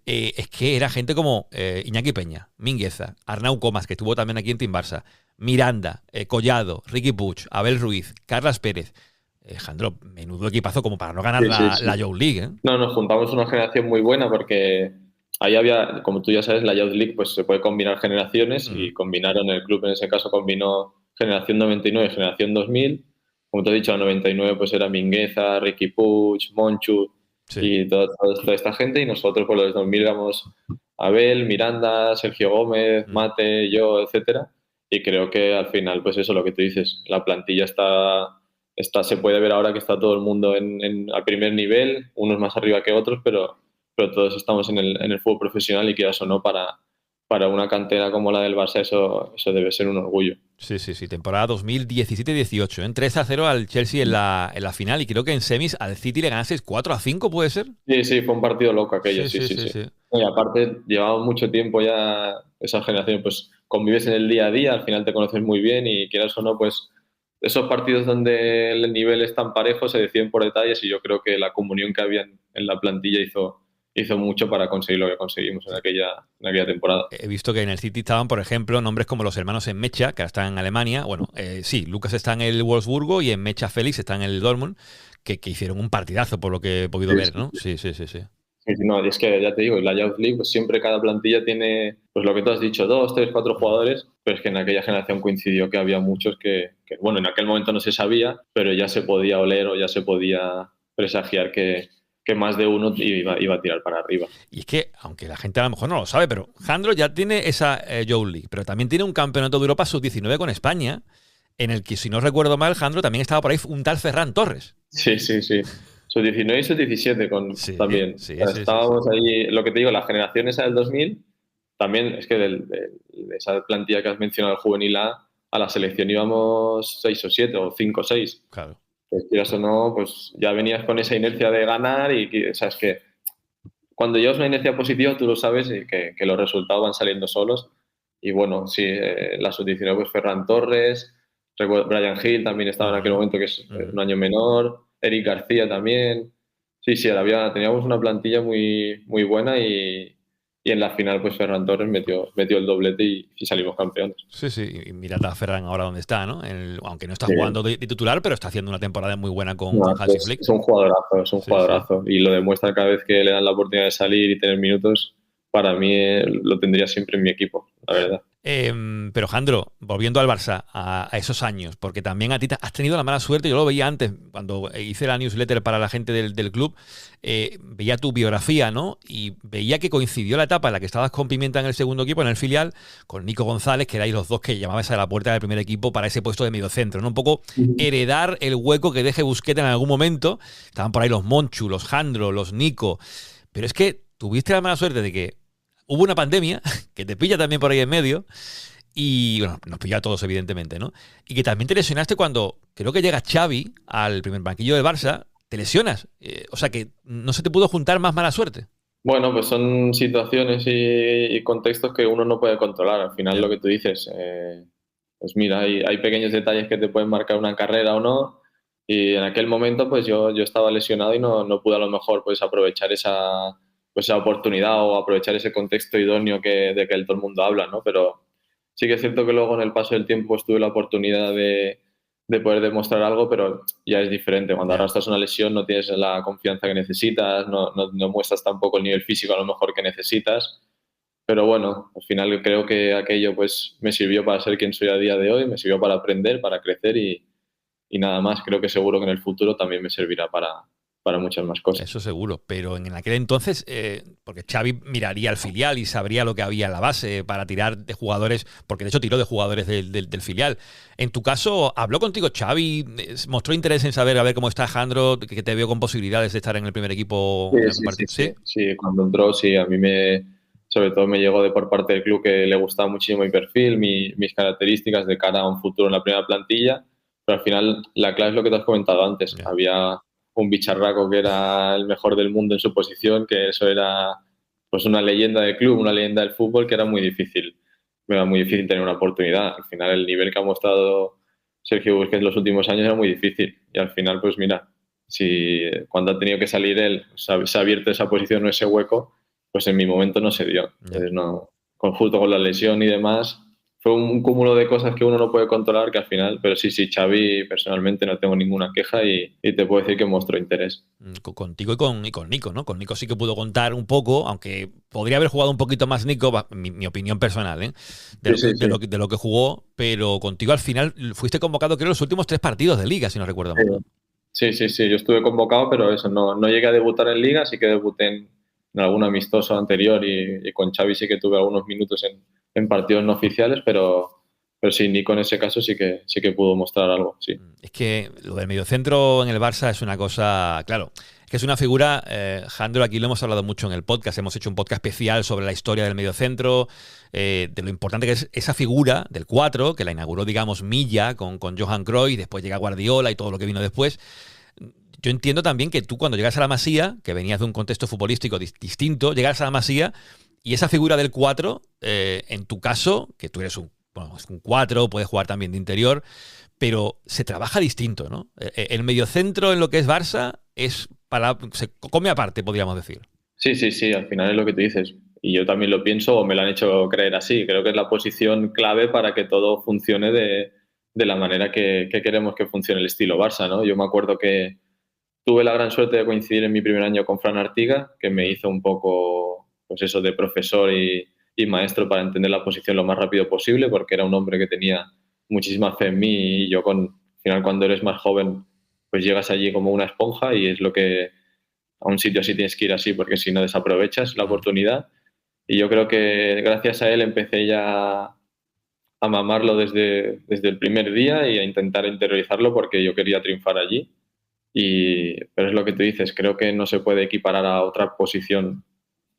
G: es que era gente como Iñaki Peña, Mingueza, Arnau Comas, que estuvo también aquí en Team Barça, Miranda, Collado, Riqui Puig, Abel Ruiz, Carlas Pérez. Jandro, menudo equipazo como para no ganar la Youth League, ¿eh?
N: No, nos juntamos una generación muy buena porque ahí había, como tú ya sabes, la Youth League pues se puede combinar generaciones y combinaron, el club en ese caso combinó generación 99 y generación 2000. Como te he dicho, la 99 pues era Mingueza, Riqui Puig, Monchu y toda esta gente, y nosotros por los 2000 éramos Abel, Miranda, Sergio Gómez, Mate, yo, etcétera. Y creo que al final, pues eso, lo que tú dices, la plantilla está se puede ver ahora que está todo el mundo al primer nivel, unos más arriba que otros, pero todos estamos en el fútbol profesional, y quieras o no, para una cantera como la del Barça, eso debe ser un orgullo.
G: Sí, temporada 2017-18, ¿eh? 3-0 al Chelsea en la final, y creo que en semis al City le ganasteis 4-5, ¿puede ser?
N: Sí, fue un partido loco aquello, sí. Y aparte, llevaba mucho tiempo ya esa generación, pues convives en el día a día, al final te conoces muy bien, y quieras o no, pues esos partidos donde el nivel es tan parejo se deciden por detalles, y yo creo que la comunión que había en la plantilla hizo mucho para conseguir lo que conseguimos en aquella temporada.
G: He visto que en el City estaban, por ejemplo, nombres como los hermanos en Mecha, que ahora están en Alemania. Bueno, sí, Lucas está en el Wolfsburgo y en Mecha Félix está en el Dortmund, que hicieron un partidazo por lo que he podido ver, ¿no? Sí.
N: No, y es que ya te digo, la Youth League, pues siempre cada plantilla tiene, pues lo que tú has dicho, 2, 3, 4 jugadores, pero es que en aquella generación coincidió que había muchos que bueno, en aquel momento no se sabía, pero ya se podía oler o ya se podía presagiar que más de uno iba a tirar para arriba.
G: Y es que, aunque la gente a lo mejor no lo sabe, pero Jandro ya tiene esa Youth League, pero también tiene un campeonato de Europa sub-19 con España, en el que, si no recuerdo mal, Jandro también estaba por ahí un tal Ferran Torres.
N: Sí. Sub-19 y sub-17 también. Estábamos ahí, lo que te digo, la generación esa del 2000, también es que de esa plantilla que has mencionado, el juvenil A la selección íbamos 6 o 7 o 5 o 6.
G: Claro.
N: Pues quieras o no, pues ya venías con esa inercia de ganar, y sabes que cuando llevas una inercia positiva tú lo sabes, y que los resultados van saliendo solos. Y bueno, sí, la sub-19 pues Ferran Torres, Brian Hill también estaba en aquel momento, que es un año menor, Eric García también. Sí, teníamos una plantilla muy, muy buena, y en la final pues Ferran Torres metió el doblete y salimos campeones.
G: Sí, y mirad a Ferran ahora donde está, ¿no? Aunque no está jugando de titular, pero está haciendo una temporada muy buena con Hansi Flick.
N: Es un jugadorazo, y lo demuestra cada vez que le dan la oportunidad de salir y tener minutos. Para mí lo tendría siempre en mi equipo, la verdad.
G: Pero Jandro, volviendo al Barça, a esos años, porque también a ti has tenido la mala suerte, yo lo veía antes, cuando hice la newsletter para la gente del club, veía tu biografía, ¿no? Y veía que coincidió la etapa en la que estabas con Pimienta en el segundo equipo, en el filial, con Nico González, que erais los dos que llamabais a la puerta del primer equipo para ese puesto de mediocentro, ¿no? Un poco heredar el hueco que deje Busquets en algún momento. Estaban por ahí los Monchu, los Jandro, los Nico, pero es que tuviste la mala suerte de que hubo una pandemia, que te pilla también por ahí en medio, y bueno, nos pilló a todos evidentemente, ¿no? Y que también te lesionaste cuando creo que llega Xavi al primer banquillo del Barça, te lesionas. O sea que no se te pudo juntar más mala suerte.
N: Bueno, pues son situaciones y contextos que uno no puede controlar. Al final lo que tú dices, pues mira, hay pequeños detalles que te pueden marcar una carrera o no, y en aquel momento pues yo estaba lesionado y no pude a lo mejor pues aprovechar esa pues esa oportunidad o aprovechar ese contexto idóneo de que todo el mundo habla, ¿no? Pero sí que es cierto que luego en el paso del tiempo pues, tuve la oportunidad de poder demostrar algo, pero ya es diferente. Cuando arrastras una lesión no tienes la confianza que necesitas, no muestras tampoco el nivel físico a lo mejor que necesitas. Pero bueno, al final creo que aquello pues me sirvió para ser quien soy a día de hoy, me sirvió para aprender, para crecer y nada más. Creo que seguro que en el futuro también me servirá para muchas más cosas.
G: Eso seguro, pero en aquel entonces, porque Xavi miraría al filial y sabría lo que había en la base para tirar de jugadores, porque de hecho tiró de jugadores del filial. En tu caso, ¿habló contigo Xavi? ¿Mostró interés en saber a ver cómo está Jandro, que te veo con posibilidades de estar en el primer equipo?
N: Sí, cuando entró, sí, a mí sobre todo me llegó por parte del club que le gustaba muchísimo mi perfil, mis características de cara a un futuro en la primera plantilla, pero al final la clave es lo que te has comentado antes. Yeah. Había un bicharraco que era el mejor del mundo en su posición, que eso era pues una leyenda del club, una leyenda del fútbol, que era muy difícil tener una oportunidad. Al final el nivel que ha mostrado Sergio Busquets en los últimos años era muy difícil y al final pues mira, si cuando ha tenido que salir él se ha abierto esa posición o ese hueco, pues en mi momento no se dio. Entonces no, conjunto con la lesión y demás, fue un cúmulo de cosas que uno no puede controlar que al final, pero sí, Xavi personalmente no tengo ninguna queja y te puedo decir que mostró interés.
G: Contigo y con Nico, ¿no? Con Nico sí que pudo contar un poco, aunque podría haber jugado un poquito más Nico, mi opinión personal, de lo que jugó, pero contigo al final fuiste convocado creo los últimos 3 partidos de Liga, si no recuerdo mal.
N: Sí, yo estuve convocado, pero eso no llegué a debutar en Liga, sí que debuté en algún amistoso anterior y con Xavi sí que tuve algunos minutos en partidos no oficiales, pero sí, Nico en ese caso sí que pudo mostrar algo, sí.
G: Es que lo del mediocentro en el Barça es una cosa, claro, es que es una figura, Jandro, aquí lo hemos hablado mucho en el podcast, hemos hecho un podcast especial sobre la historia del mediocentro, de lo importante que es esa figura del 4, que la inauguró, digamos, Milla con Johan Cruyff, después llega Guardiola y todo lo que vino después. Yo entiendo también que tú cuando llegas a la Masía, que venías de un contexto futbolístico distinto, llegas a la Masía y esa figura del 4, en tu caso, que tú eres un 4, puedes jugar también de interior, pero se trabaja distinto, ¿no? El mediocentro en lo que es Barça se come aparte, podríamos decir.
N: Sí, al final es lo que tú dices. Y yo también lo pienso o me lo han hecho creer así. Creo que es la posición clave para que todo funcione de la manera que queremos que funcione el estilo Barça, ¿no? Yo me acuerdo que tuve la gran suerte de coincidir en mi primer año con Fran Artiga, que me hizo un poco, pues eso, de profesor y maestro para entender la posición lo más rápido posible, porque era un hombre que tenía muchísima fe en mí y yo al final cuando eres más joven, pues llegas allí como una esponja y es lo que a un sitio así tienes que ir así, porque si no desaprovechas la oportunidad. Y yo creo que gracias a él empecé ya a mamarlo desde el primer día y a intentar interiorizarlo porque yo quería triunfar allí. Pero es lo que tú dices, creo que no se puede equiparar a otra posición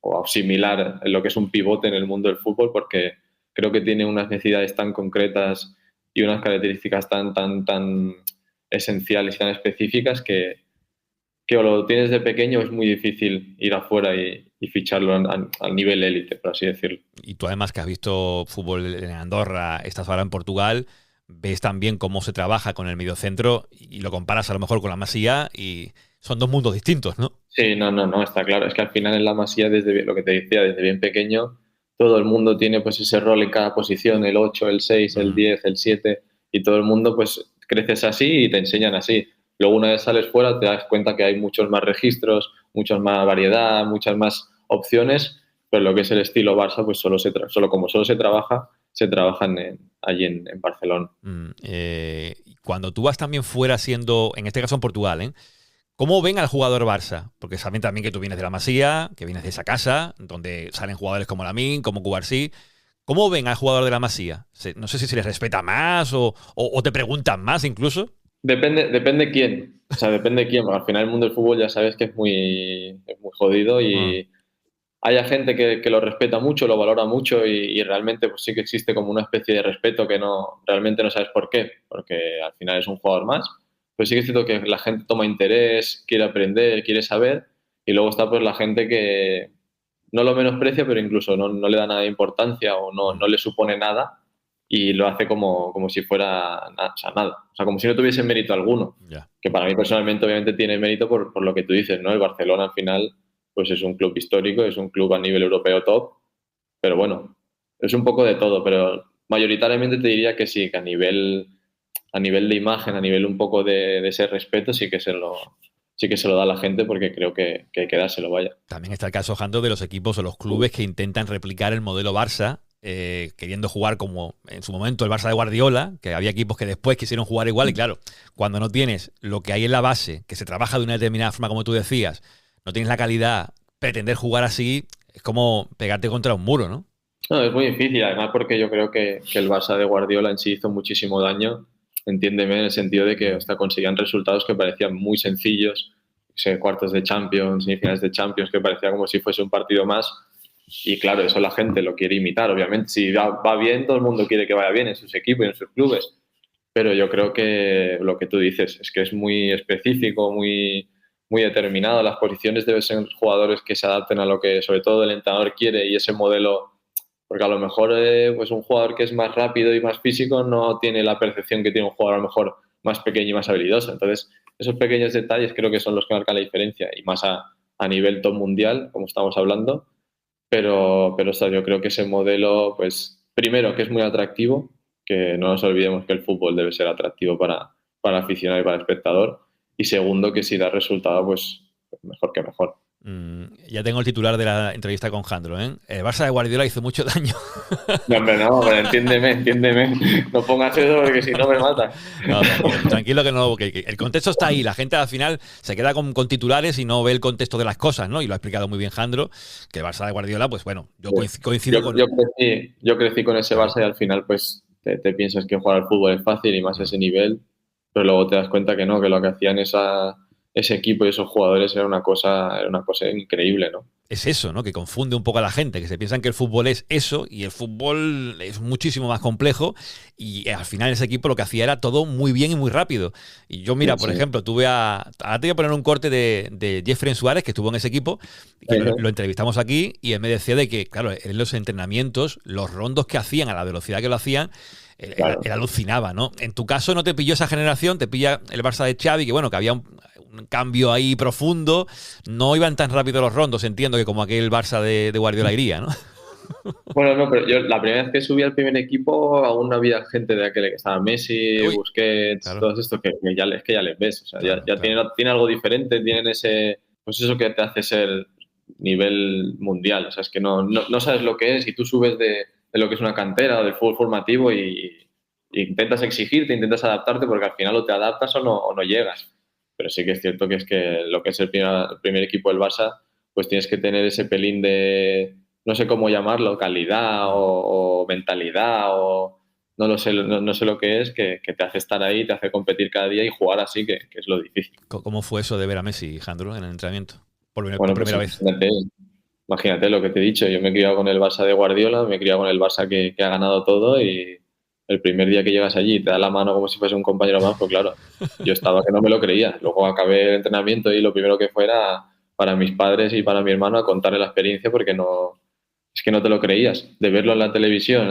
N: o similar en lo que es un pivote en el mundo del fútbol porque creo que tiene unas necesidades tan concretas y unas características tan esenciales y tan específicas que o lo tienes de pequeño es muy difícil ir afuera y ficharlo al nivel élite, por así decirlo.
G: Y tú además que has visto fútbol en Andorra, estás ahora en Portugal, ves también cómo se trabaja con el mediocentro y lo comparas a lo mejor con la Masía y son 2 mundos distintos, ¿no?
N: Sí, no, está claro. Es que al final en la Masía, lo que te decía, desde bien pequeño, todo el mundo tiene pues ese rol en cada posición, el 8, el 6, el 10, el 7, y todo el mundo pues creces así y te enseñan así. Luego una vez sales fuera te das cuenta que hay muchos más registros, muchas más variedad, muchas más opciones, pero lo que es el estilo Barça, pues solo se trabajan allí en Barcelona.
G: Cuando tú vas también fuera siendo, en este caso en Portugal, ¿cómo ven al jugador Barça? Porque saben también que tú vienes de la Masía, que vienes de esa casa, donde salen jugadores como Lamine, como Cubarsí. ¿Cómo ven al jugador de la Masía? No sé si se les respeta más o te preguntan más incluso.
N: Depende quién. O sea, depende quién. Al final el mundo del fútbol ya sabes que es muy jodido y hay gente que lo respeta mucho, lo valora mucho y realmente pues sí que existe como una especie de respeto que realmente no sabes por qué, porque al final es un jugador más. Pero sí que es cierto que la gente toma interés, quiere aprender, quiere saber y luego está pues la gente que no lo menosprecia pero incluso no le da nada de importancia o no le supone nada y lo hace como si fuera nada. O sea, como si no tuviese mérito alguno.
G: Yeah.
N: Que para mí personalmente obviamente tiene mérito por lo que tú dices, ¿no? El Barcelona al final pues es un club histórico, es un club a nivel europeo top, pero bueno, es un poco de todo, pero mayoritariamente te diría que sí, que a nivel de imagen, a nivel un poco de ese respeto, sí que se lo da a la gente, porque creo que hay que dárselo, vaya.
G: También está el caso, Jandro, de los equipos o los clubes que intentan replicar el modelo Barça, queriendo jugar como en su momento el Barça de Guardiola, que había equipos que después quisieron jugar igual, y claro, cuando no tienes lo que hay en la base, que se trabaja de una determinada forma, como tú decías, no tienes la calidad, pretender jugar así es como pegarte contra un muro, ¿no?
N: No, es muy difícil, además porque yo creo que el Barça de Guardiola en sí hizo muchísimo daño, entiéndeme, en el sentido de que hasta conseguían resultados que parecían muy sencillos, cuartos de Champions, semifinales de Champions, que parecía como si fuese un partido más. Y claro, eso la gente lo quiere imitar. Obviamente, si va bien, todo el mundo quiere que vaya bien en sus equipos y en sus clubes. Pero yo creo que lo que tú dices es que es muy específico, muy determinado. Las posiciones deben ser jugadores que se adapten a lo que sobre todo el entrenador quiere y ese modelo. Porque a lo mejor pues un jugador que es más rápido y más físico no tiene la percepción que tiene un jugador a lo mejor más pequeño y más habilidoso. Entonces, esos pequeños detalles creo que son los que marcan la diferencia, y más a nivel top mundial, como estamos hablando. Pero yo creo que ese modelo, pues primero que es muy atractivo, que no nos olvidemos que el fútbol debe ser atractivo para el aficionado y para el espectador, y segundo que si da resultado, pues mejor que mejor.
G: Ya tengo el titular de la entrevista con Jandro, ¿eh? El Barça de Guardiola hizo mucho daño.
N: No, hombre, no, pero entiéndeme. No pongas eso porque si no me mata.
G: No, tranquilo que no, que el contexto está ahí. La gente al final se queda con titulares y no ve el contexto de las cosas, ¿no? Y lo ha explicado muy bien Jandro, que el Barça de Guardiola, pues bueno, yo coincido con...
N: Yo crecí con ese Barça y al final pues te piensas que jugar al fútbol es fácil y más a ese nivel, pero luego te das cuenta que no, que lo que hacían ese equipo y esos jugadores era una cosa increíble, ¿no?
G: Es eso, ¿no? Que confunde un poco a la gente, que se piensan que el fútbol es eso y el fútbol es muchísimo más complejo, y al final ese equipo lo que hacía era todo muy bien y muy rápido. Y yo, mira, por ejemplo, ahora te voy a poner un corte de Jeffrey Suárez, que estuvo en ese equipo, que lo entrevistamos aquí, y él me decía de que, claro, en los entrenamientos, los rondos que hacían, a la velocidad que lo hacían, él alucinaba, ¿no? En tu caso no te pilló esa generación, te pilla el Barça de Xavi, que bueno, que había un cambio ahí profundo, no iban tan rápido los rondos, entiendo, que como aquel Barça de Guardiola iría, ¿no?
N: Bueno, no, pero yo la primera vez que subí al primer equipo aún no había gente de aquel que estaba Messi, Busquets, todos estos que ya les ves, o sea, ya tienen algo diferente, tienen ese, pues eso que te hace ser nivel mundial, o sea, es que no sabes lo que es, y tú subes de lo que es una cantera o del fútbol formativo y intentas exigirte, intentas adaptarte, porque al final o te adaptas o no llegas. Pero sí que es cierto que es que lo que es el primer equipo del Barça, pues tienes que tener ese pelín de, no sé cómo llamarlo, calidad o mentalidad o no sé lo que es, que te hace estar ahí, te hace competir cada día y jugar así, que es lo difícil.
G: ¿Cómo fue eso de ver a Messi, Jandro, en el entrenamiento? Por primera vez.
N: Imagínate lo que te he dicho, yo me he criado con el Barça de Guardiola, me he criado con el Barça que ha ganado todo, y el primer día que llegas allí y te da la mano como si fuese un compañero más, pues claro, yo estaba que no me lo creía. Luego acabé el entrenamiento y lo primero que fue era para mis padres y para mi hermano a contarle la experiencia, porque es que no te lo creías. De verlo en la televisión,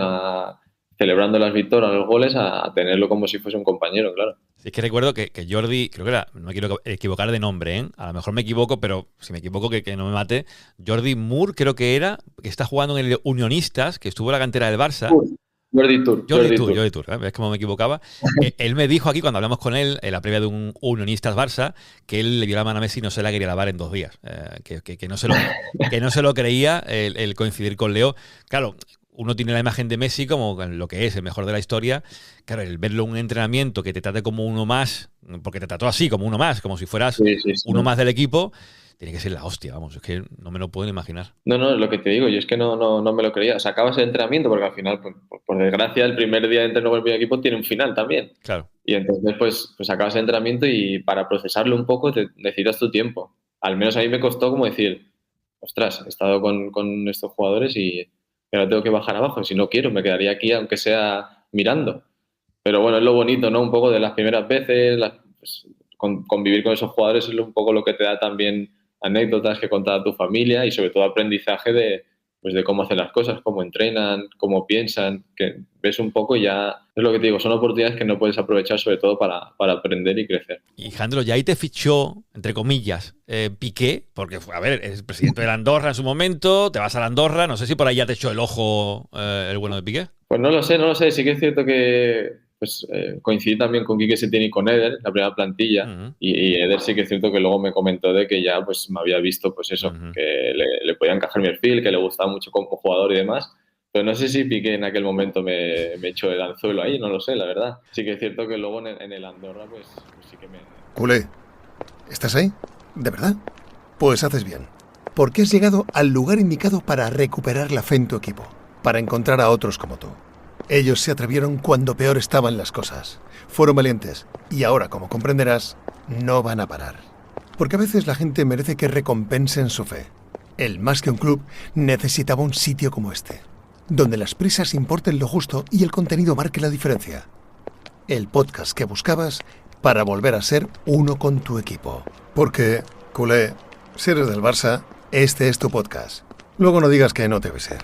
N: celebrando las victorias, los goles, a tenerlo como si fuese un compañero, claro.
G: Sí, es que recuerdo que Jordi, creo que era, no me quiero equivocar de nombre, ¿eh? A lo mejor me equivoco, pero si me equivoco que no me mate. Jordi Moore creo que era, que está jugando en el Unionistas, que estuvo en la cantera del Barça.
N: Jordi Tour.
G: ¿Ves cómo me equivocaba? Él me dijo aquí, cuando hablamos con él, en la previa de un Unionistas Barça, que él le vio la mano a Messi y no se la quería lavar en 2 días. Que no se lo creía el coincidir con Leo. Claro, uno tiene la imagen de Messi como lo que es el mejor de la historia. Claro, el verlo en un entrenamiento que te trate como uno más, porque te trató así, como uno más, como si fueras uno más del equipo, tiene que ser la hostia, vamos, es que no me lo puedo imaginar.
N: No, es lo que te digo, yo es que no me lo creía. O sea, acabas el entrenamiento porque al final, por desgracia, el primer día de entreno con el primer equipo tiene un final también.
G: Claro.
N: Y entonces, pues acabas el entrenamiento y para procesarlo un poco necesitas tu tiempo. Al menos a mí me costó como decir, ostras, he estado con estos jugadores y ahora tengo que bajar abajo. Si no quiero, me quedaría aquí aunque sea mirando. Pero bueno, es lo bonito, ¿no? Un poco de las primeras veces, pues, convivir con esos jugadores es un poco lo que te da también anécdotas que contar a tu familia y sobre todo aprendizaje de pues de cómo hacen las cosas, cómo entrenan, cómo piensan, que ves un poco y ya, es lo que te digo, son oportunidades que no puedes aprovechar sobre todo para aprender y crecer.
G: Y Jandro, ya ahí te fichó, entre comillas, Piqué, porque, a ver, eres presidente de la Andorra en su momento, te vas a la Andorra, no sé si por ahí ya te echó el ojo el bueno de Piqué.
N: Pues no lo sé, sí que es cierto que pues coincidí también con Quique Setién y con Eder, la primera plantilla, y Eder sí que es cierto que luego me comentó de que ya pues me había visto pues eso, que le podía encajar mi perfil, que le gustaba mucho como jugador y demás, pero no sé si Piqué en aquel momento me echó el anzuelo ahí, no lo sé, la verdad. Sí que es cierto que luego en el Andorra pues sí que me...
O: Culé, ¿estás ahí? ¿De verdad? Pues haces bien, porque has llegado al lugar indicado para recuperar la fe en tu equipo, para encontrar a otros como tú. Ellos se atrevieron cuando peor estaban las cosas. Fueron valientes y ahora, como comprenderás, no van a parar. Porque a veces la gente merece que recompensen su fe. El Más que un Club necesitaba un sitio como este, donde las prisas importen lo justo y el contenido marque la diferencia. El podcast que buscabas para volver a ser uno con tu equipo. Porque, culé, si eres del Barça, este es tu podcast. Luego no digas que no te besé.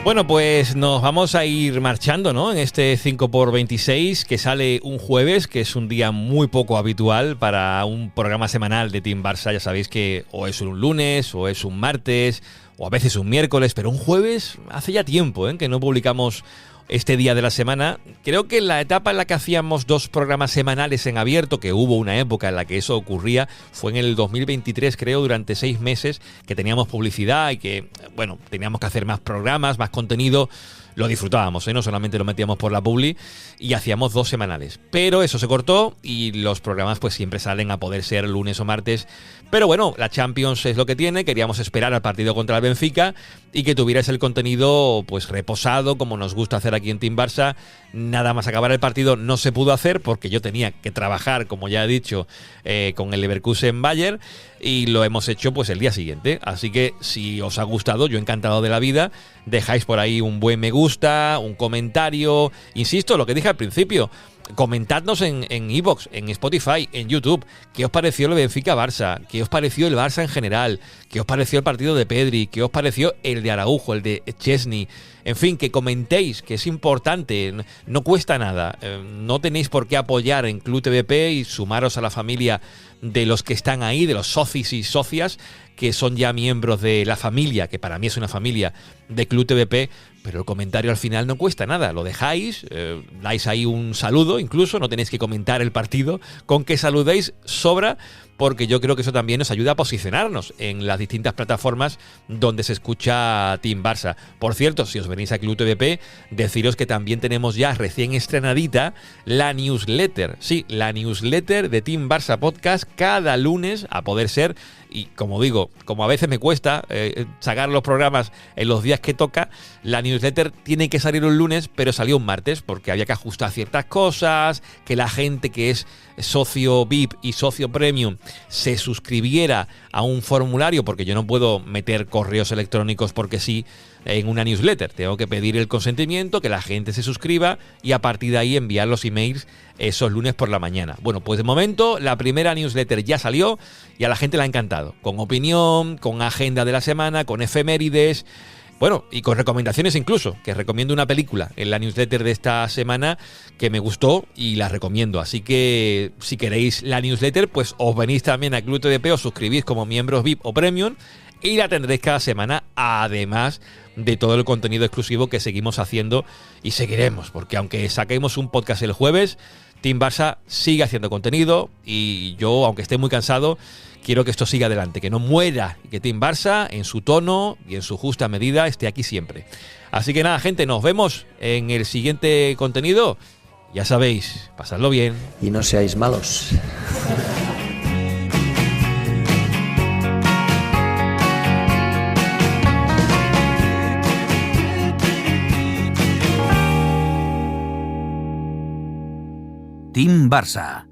G: Bueno, pues nos vamos a ir marchando, ¿no? En este 5x26 que sale un jueves, que es un día muy poco habitual para un programa semanal de Team Barça. Ya sabéis que o es un lunes, o es un martes, o a veces un miércoles, pero un jueves hace ya tiempo, que no publicamos este día de la semana. Creo que en la etapa en la que hacíamos 2 programas semanales en abierto, que hubo una época en la que eso ocurría, fue en el 2023, creo, durante 6 meses, que teníamos publicidad y que, bueno, teníamos que hacer más programas, más contenido. Lo disfrutábamos, no solamente lo metíamos por la publi, y hacíamos 2 semanales. Pero eso se cortó y los programas pues siempre salen a poder ser lunes o martes. Pero bueno, la Champions es lo que tiene. Queríamos esperar al partido contra el Benfica y que tuvierais el contenido pues reposado, como nos gusta hacer aquí en Team Barça. Nada más acabar el partido no se pudo hacer porque yo tenía que trabajar, como ya he dicho, con el Leverkusen Bayern, y lo hemos hecho pues el día siguiente. Así que si os ha gustado, yo encantado de la vida. Dejáis por ahí un buen me gusta, un comentario. Insisto, lo que dije al principio, comentadnos en iVoox, en Spotify, en YouTube. ¿Qué os pareció el Benfica-Barça? ¿Qué os pareció el Barça en general? ¿Qué os pareció el partido de Pedri? ¿Qué os pareció el de Araujo, el de Chesney? En fin, que comentéis, que es importante, no cuesta nada. No tenéis por qué apoyar en Club TVP y sumaros a la familia de los que están ahí, de los socios y socias, que son ya miembros de la familia, que para mí es una familia de Club TVP, pero el comentario al final no cuesta nada, lo dejáis, dais ahí un saludo, incluso no tenéis que comentar el partido, con que saludéis sobra, porque yo creo que eso también nos ayuda a posicionarnos en las distintas plataformas donde se escucha Team Barça. Por cierto, si os venís a Club TVP, deciros que también tenemos ya recién estrenadita la newsletter. Sí, la newsletter de Team Barça Podcast cada lunes, a poder ser. Y como digo, como a veces me cuesta sacar los programas en los días que toca, la newsletter tiene que salir un lunes, pero salió un martes porque había que ajustar ciertas cosas, que la gente que es socio VIP y socio premium se suscribiera a un formulario, porque yo no puedo meter correos electrónicos porque sí en una newsletter. Tengo que pedir el consentimiento, que la gente se suscriba y a partir de ahí enviar los emails esos lunes por la mañana. Bueno, pues de momento la primera newsletter ya salió y a la gente le ha encantado. Con opinión, con agenda de la semana, con efemérides, bueno, y con recomendaciones incluso, que recomiendo una película en la newsletter de esta semana que me gustó y la recomiendo. Así que si queréis la newsletter, pues os venís también a Club TVP, os suscribís como miembros VIP o Premium y la tendréis cada semana, además de todo el contenido exclusivo que seguimos haciendo y seguiremos, porque aunque saquemos un podcast el jueves, Team Barça sigue haciendo contenido y yo, aunque esté muy cansado, quiero que esto siga adelante, que no muera y que Team Barça, en su tono y en su justa medida, esté aquí siempre. Así que nada, gente, nos vemos en el siguiente contenido. Ya sabéis, pasadlo bien.
P: Y no seáis malos.
F: Team Barça